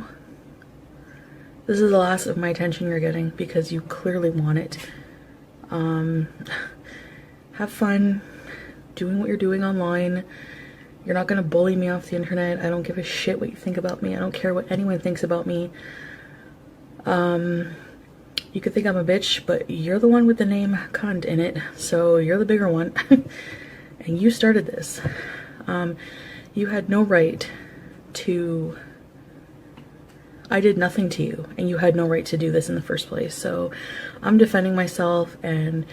S3: this is the last of my attention you're getting because you clearly want it. Have fun doing what you're doing online. You're not gonna bully me off the internet. I don't give a shit what you think about me. I don't care what anyone thinks about me. You could think I'm a bitch, but you're the one with the name cunt in it, so you're the bigger one. And you started this. You had no right to... I did nothing to you, and you had no right to do this in the first place. So I'm defending myself, and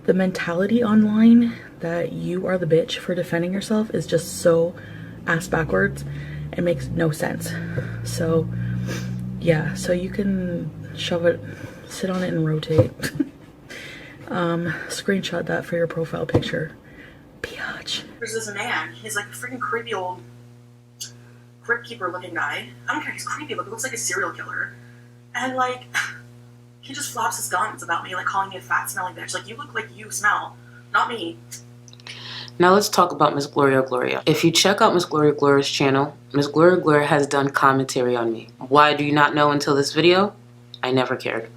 S3: the mentality online that you are the bitch for defending yourself is just so ass backwards. It makes no sense. So yeah, so you can shove it, sit on it and rotate. Screenshot that for your profile picture. Biatch.
S6: There's this man, he's like a freaking creepy old crypt keeper looking guy. I don't care, he's creepy, but he looks like a serial killer. And like, he just flaps his gums about me, like calling me a fat smelling bitch. Like, you look like you smell, not me.
S7: Now let's talk about Miss Gloria. If you check out Miss Gloria's channel, Miss Gloria has done commentary on me. Why do you not know until this video? I never cared.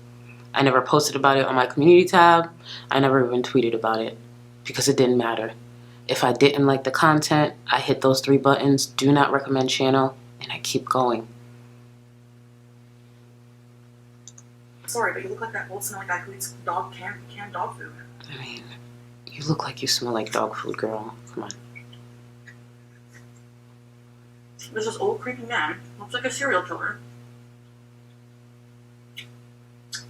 S7: I never posted about it on my community tab. I never even tweeted about it because it didn't matter. If I didn't like the content, I hit those 3 buttons, do not recommend channel, and I keep going.
S6: Sorry, but you look like that old smelly guy who eats canned dog food.
S7: I mean, you look like you smell like dog food, girl. Come on.
S6: There's this old creepy man, looks like a serial killer,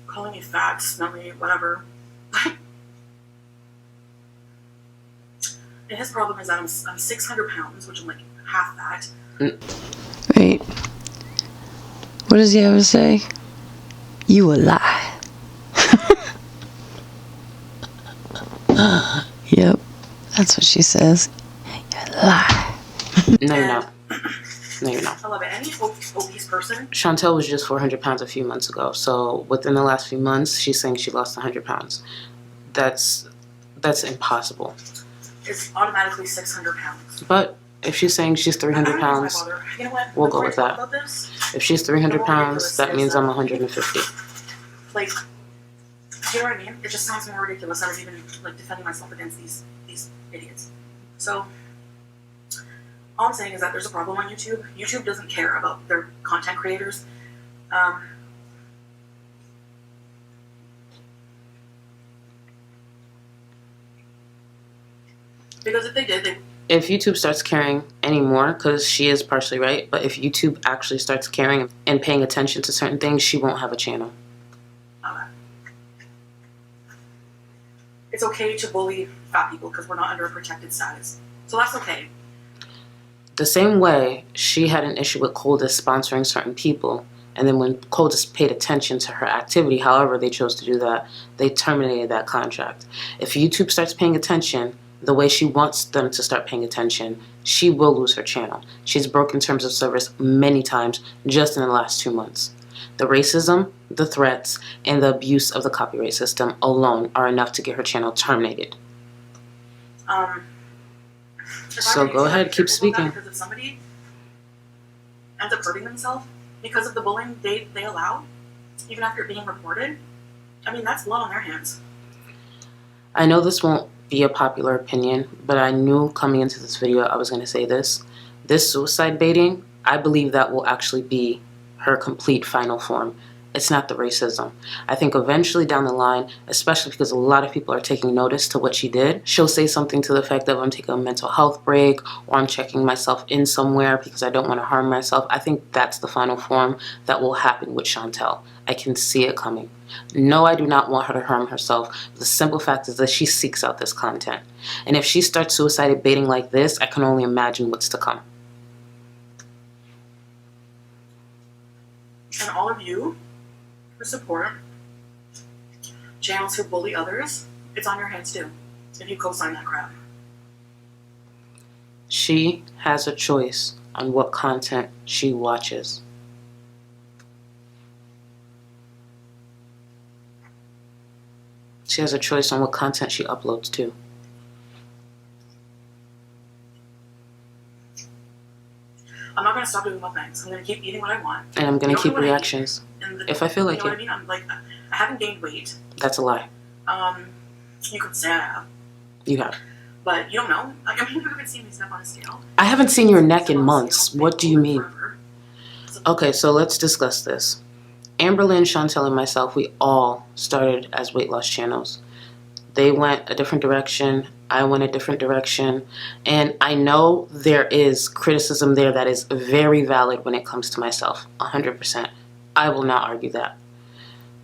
S6: calling me fat, smelly, whatever. And his problem is that I'm 600 pounds, which I'm like half that.
S2: Wait. What does he have to say? You a lie. Yep. That's what she says. You're a lie.
S7: No, you're not. No, you're not.
S6: I love it. Any obese person.
S7: Chantel was just 400 pounds a few months ago. So within the last few months, she's saying she lost 100 pounds. That's impossible.
S6: It's automatically 600 pounds.
S7: But if she's saying she's 300 pounds,
S6: you know what?
S7: we'll go with that. If she's 300 pounds, that means I'm 150.
S6: Like, you know what I mean? It just sounds more ridiculous. I was even like defending myself against these idiots. So all I'm saying is that there's a problem on YouTube. YouTube doesn't care about their content creators. Because if they did,
S7: if YouTube starts caring anymore, because she is partially right, but if YouTube actually starts caring and paying attention to certain things, she won't have a channel.
S6: It's okay to bully fat people because we're not under a protected status. So that's okay.
S7: The same way she had an issue with Coldest sponsoring certain people, and then when Coldest paid attention to her activity, however they chose to do that, they terminated that contract. If YouTube starts paying attention the way she wants them to start paying attention, she will lose her channel. She's broken terms of service many times just in the last 2 months. The racism, the threats, and the abuse of the copyright system alone are enough to get her channel terminated. So go ahead, keep speaking.
S6: Because if somebody ends up hurting themselves because of the bullying they allow, even after it being reported, I mean, that's blood on their hands.
S7: I know this won't be a popular opinion, but I knew coming into this video I was going to say this. This suicide baiting, I believe that will actually be her complete final form. It's not the racism. I think eventually down the line, especially because a lot of people are taking notice to what she did, she'll say something to the effect of I'm taking a mental health break or I'm checking myself in somewhere because I don't want to harm myself. I think that's the final form that will happen with Chantel. I can see it coming. No, I do not want her to harm herself. The simple fact is that she seeks out this content. And if she starts suicide baiting like this, I can only imagine what's to come.
S6: And all of you who support channels who bully others, it's on your hands too, if you co-sign that crap.
S7: She has a choice on what content she watches. She has a choice on what content she uploads to.
S6: I'm not going to stop doing mukbangs. I'm going to keep eating what I want.
S7: And I'm going to keep reactions. If I feel like
S6: you know
S7: it.
S6: What I mean? I'm like, I haven't gained weight.
S7: That's a lie.
S6: You could say I have.
S7: You have.
S6: But you don't know. Like, I mean, you haven't seen me step on a scale.
S7: I haven't seen your neck in months. What do you mean? Okay, so let's discuss this. Amberlynn, Chantel, and myself, we all started as weight loss channels. They went a different direction. I went a different direction. And I know there is criticism there that is very valid when it comes to myself. 100%. I will not argue that.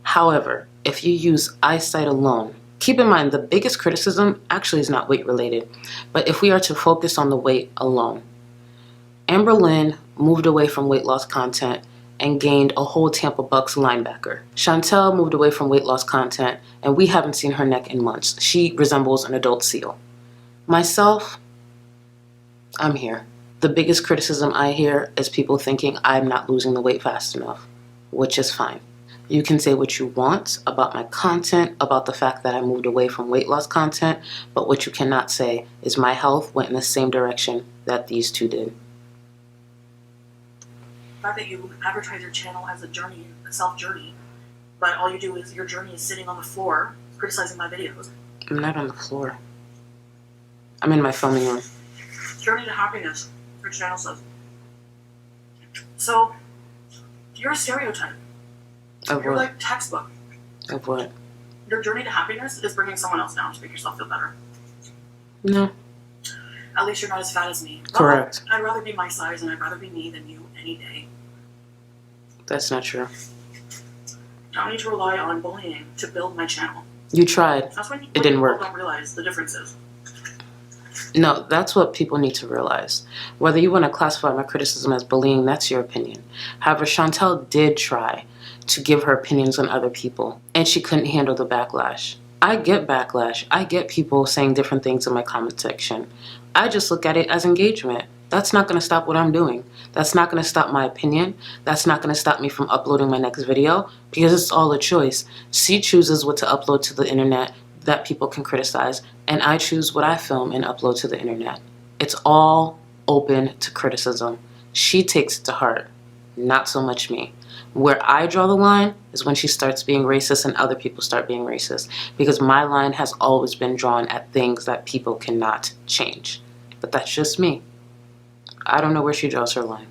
S7: However, if you use eyesight alone, keep in mind the biggest criticism actually is not weight related. But if we are to focus on the weight alone, Amberlynn moved away from weight loss content and gained a whole Tampa Bucks linebacker. Chantel moved away from weight loss content, and we haven't seen her neck in months. She resembles an adult seal. Myself, I'm here. The biggest criticism I hear is people thinking I'm not losing the weight fast enough, which is fine. You can say what you want about my content, about the fact that I moved away from weight loss content, but what you cannot say is my health went in the same direction that these two did.
S6: The fact that you advertise your channel as a journey, a self-journey, but all you do is your journey is sitting on the floor criticizing my videos.
S7: I'm not on the floor. I'm in my filming room.
S6: Journey to happiness, your channel says. So, you're a stereotype.
S7: Of
S6: You're
S7: what?
S6: like textbook.
S7: Of what?
S6: Your journey to happiness is bringing someone else down to make yourself feel better.
S7: No.
S6: At least you're not as fat as me.
S7: Correct.
S6: Well, I'd rather be my size and I'd rather be me than you any day.
S7: That's not true.
S6: I don't need to rely on bullying to build my channel.
S7: You tried.
S6: That's when
S7: it didn't work.
S6: People don't realize the differences.
S7: No, that's what people need to realize. Whether you want to classify my criticism as bullying, that's your opinion. However, Chantel did try to give her opinions on other people, and she couldn't handle the backlash. I get backlash. I get people saying different things in my comment section. I just look at it as engagement. That's not going to stop what I'm doing. That's not going to stop my opinion. That's not going to stop me from uploading my next video, because it's all a choice. She chooses what to upload to the internet that people can criticize, and I choose what I film and upload to the internet. It's all open to criticism. She takes it to heart, not so much me. Where I draw the line is when she starts being racist and other people start being racist, because my line has always been drawn at things that people cannot change. But that's just me. I don't know where she draws her line.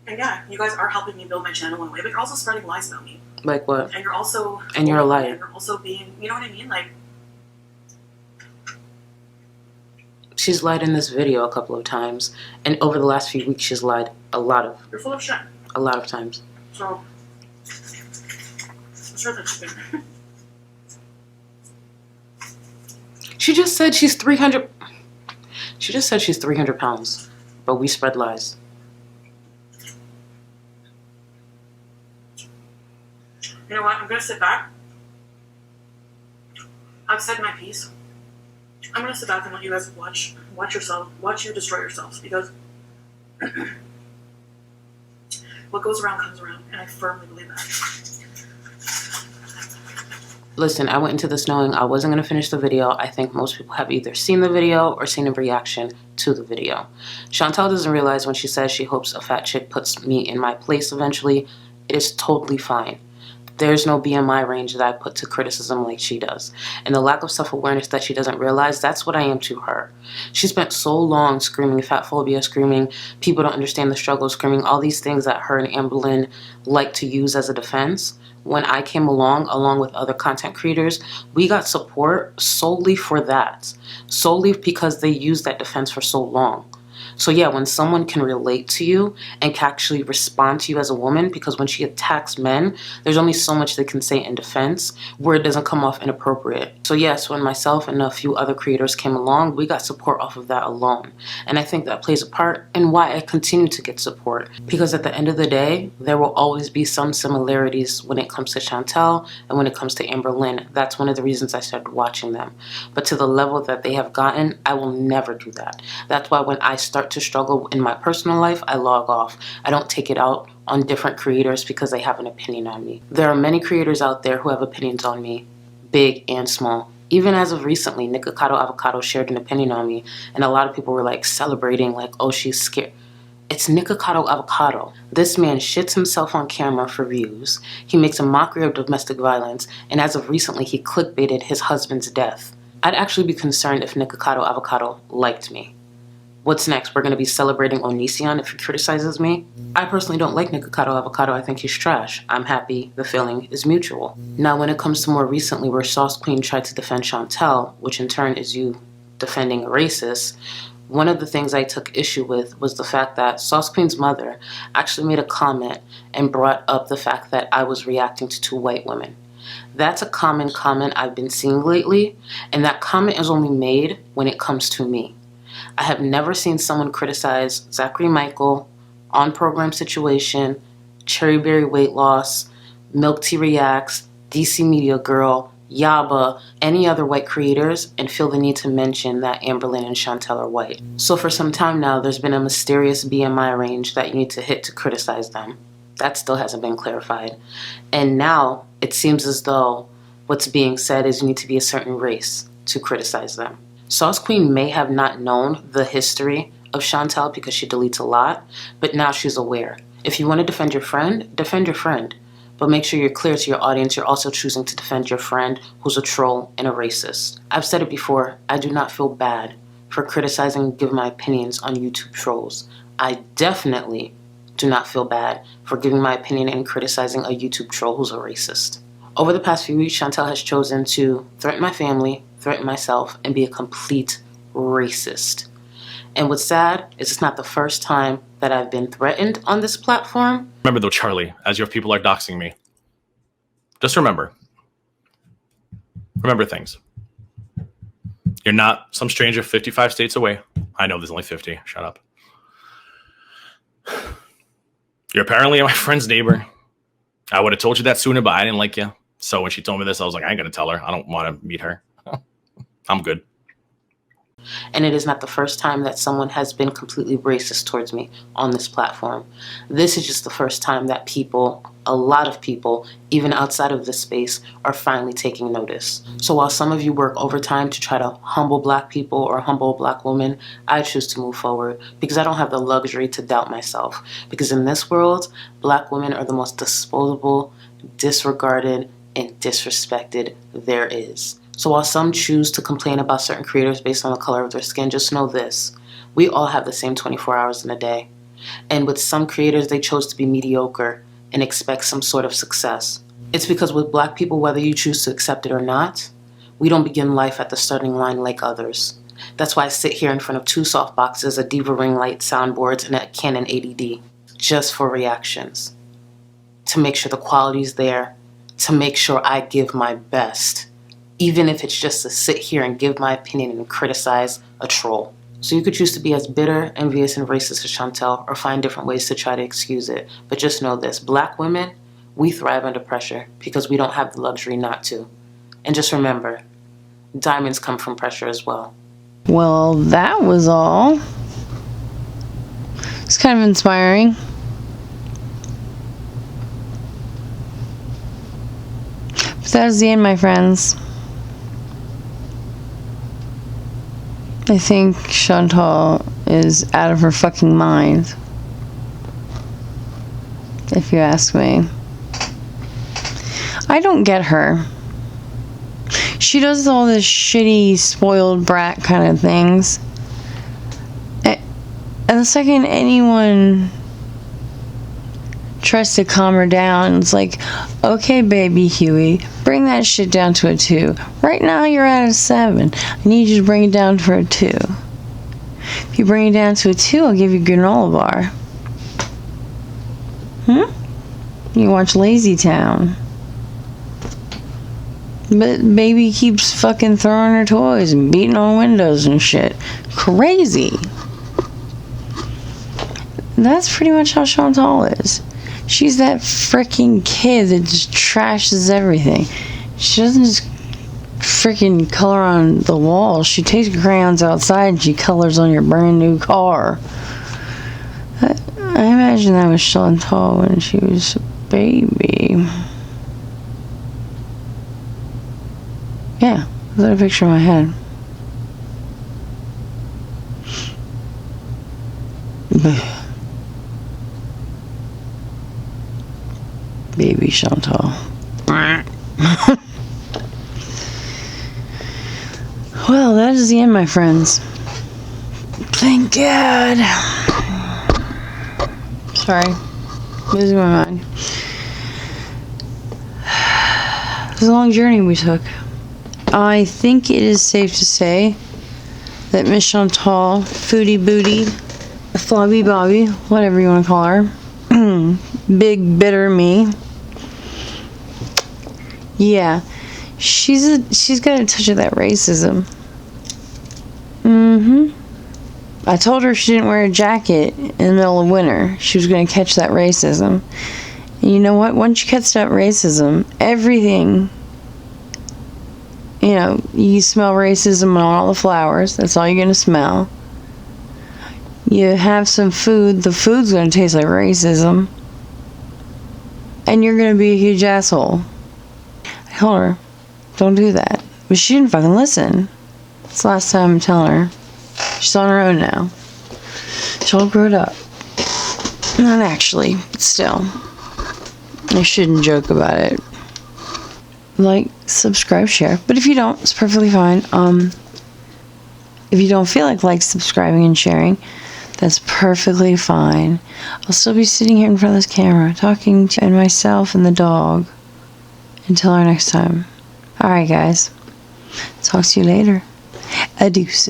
S6: And yeah, you guys are helping me build my channel in a way, but you're also spreading lies about me.
S7: Like what?
S6: And you're also...
S7: And you're a liar.
S6: And you're also being... You know what I mean? Like...
S7: She's lied in this video a couple of times, and over the last few weeks she's lied a lot of...
S6: You're full of shit.
S7: A lot of times.
S6: So... I'm sure that you can...
S7: She just said she's 300... She just said she's 300 pounds, but we spread lies.
S6: You know what? I'm gonna sit back. I've said my piece. I'm gonna sit back and let you guys watch you destroy yourselves, because what goes around comes around, and I firmly believe that.
S7: Listen, I went into this knowing I wasn't going to finish the video. I think most people have either seen the video or seen a reaction to the video. Chantel doesn't realize when she says she hopes a fat chick puts me in my place eventually, it is totally fine. There's no BMI range that I put to criticism like she does. And the lack of self-awareness that she doesn't realize, that's what I am to her. She spent so long screaming fat phobia, screaming people don't understand the struggle, screaming all these things that her and Amberlynn like to use as a defense. When I came along with other content creators, we got support solely for that. Solely because they used that defense for so long. So yeah, when someone can relate to you and can actually respond to you as a woman, because when she attacks men, there's only so much they can say in defense where it doesn't come off inappropriate. So yes, when myself and a few other creators came along, we got support off of that alone. And I think that plays a part in why I continue to get support. Because at the end of the day, there will always be some similarities when it comes to Chantel and when it comes to Amberlynn. That's one of the reasons I started watching them. But to the level that they have gotten, I will never do that. That's why when I start to struggle in my personal life, I log off. I don't take it out on different creators because they have an opinion on me. There are many creators out there who have opinions on me, big and small. Even as of recently, Nikocado Avocado shared an opinion on me, and a lot of people were like celebrating, like, oh, she's scared. It's Nikocado Avocado. This man shits himself on camera for views. He makes a mockery of domestic violence, and as of recently, he clickbaited his husband's death. I'd actually be concerned if Nikocado Avocado liked me. What's next? We're going to be celebrating Onision if he criticizes me? I personally don't like Nikocado Avocado. I think he's trash. I'm happy the feeling is mutual. Now, when it comes to more recently where Sauce Queen tried to defend Chantel, which in turn is you defending a racist, one of the things I took issue with was the fact that Sauce Queen's mother actually made a comment and brought up the fact that I was reacting to two white women. That's a common comment I've been seeing lately, and that comment is only made when it comes to me. I have never seen someone criticize Zachary Michael, On Program Situation, Cherryberry Weight Loss, Milk Tea Reacts, DC Media Girl, Yaba, any other white creators and feel the need to mention that Amberlynn and Chantel are white. So for some time now, there's been a mysterious BMI range that you need to hit to criticize them. That still hasn't been clarified. And now it seems as though what's being said is you need to be a certain race to criticize them. Sauce Queen may have not known the history of Chantel because she deletes a lot, but now she's aware. If you want to defend your friend, but make sure you're clear to your audience you're also choosing to defend your friend who's a troll and a racist. I've said it before, I do not feel bad for criticizing and giving my opinions on YouTube trolls. I definitely do not feel bad for giving my opinion and criticizing a YouTube troll who's a racist. Over the past few weeks, Chantel has chosen to threaten my family, threaten myself, and be a complete racist. And what's sad is it's not the first time that I've been threatened on this platform.
S15: Remember though, Charlie, as your people are doxing me, just remember things. You're not some stranger 55 states away. I know there's only 50. Shut up. You're apparently my friend's neighbor. I would have told you that sooner, but I didn't like you. So when she told me this, I was like, I ain't going to tell her. I don't want to meet her. I'm good.
S7: And it is not the first time that someone has been completely racist towards me on this platform. This is just the first time that people, a lot of people, even outside of this space, are finally taking notice. So while some of you work overtime to try to humble Black people or humble Black women, I choose to move forward because I don't have the luxury to doubt myself. Because in this world, Black women are the most disposable, disregarded, and disrespected there is. So while some choose to complain about certain creators based on the color of their skin, just know this. We all have the same 24 hours in a day. And with some creators, they chose to be mediocre and expect some sort of success. It's because with Black people, whether you choose to accept it or not, we don't begin life at the starting line like others. That's why I sit here in front of 2 softboxes, a Diva ring light, soundboards, and a Canon 80D, just for reactions. To make sure the quality's there, to make sure I give my best. Even if it's just to sit here and give my opinion and criticize a troll. So you could choose to be as bitter, envious, and racist as Chantel, or find different ways to try to excuse it. But just know this, Black women, we thrive under pressure because we don't have the luxury not to. And just remember, diamonds come from pressure as well.
S2: Well, that was all. It's kind of inspiring. That is the end, my friends. I think Chantal is out of her fucking mind, if you ask me. I don't get her. She does all this shitty, spoiled brat kind of things. And the second anyone tries to calm her down, it's like, okay, baby Huey, bring that shit down to a 2. Right now you're at a 7. I need you to bring it down for a 2. If you bring it down to a 2, I'll give you a granola bar. You can watch Lazy Town. But baby keeps fucking throwing her toys and beating on windows and shit. Crazy. That's pretty much how Chantal is. She's that freaking kid that just trashes everything. She doesn't just freaking color on the walls. She takes crayons outside and she colors on your brand new car. I imagine that was Chantal when she was a baby. Yeah, I got a picture in my head. Baby Chantal. Well, that is the end, my friends. Thank God. Sorry, losing my mind. It was a long journey we took. I think it is safe to say that Miss Chantal, Foodie Booty, Flobby Bobby, whatever you want to call her, Big Bitter Me. Yeah, she's got a touch of that racism. I told her she didn't wear a jacket in the middle of winter. She was going to catch that racism. And you know what? Once you catch that racism, everything, you know, you smell racism on all the flowers. That's all you're going to smell. You have some food, the food's going to taste like racism. And you're going to be a huge asshole. I told her, don't do that. But she didn't fucking listen. It's the last time I'm telling her. She's on her own now. She's all grown up. Not actually, but still. I shouldn't joke about it. Like, subscribe, share. But if you don't, it's perfectly fine. If you don't feel like subscribing, and sharing, that's perfectly fine. I'll still be sitting here in front of this camera, talking to myself and the dog. Until our next time. Alright, guys. Talk to you later. Adeuces.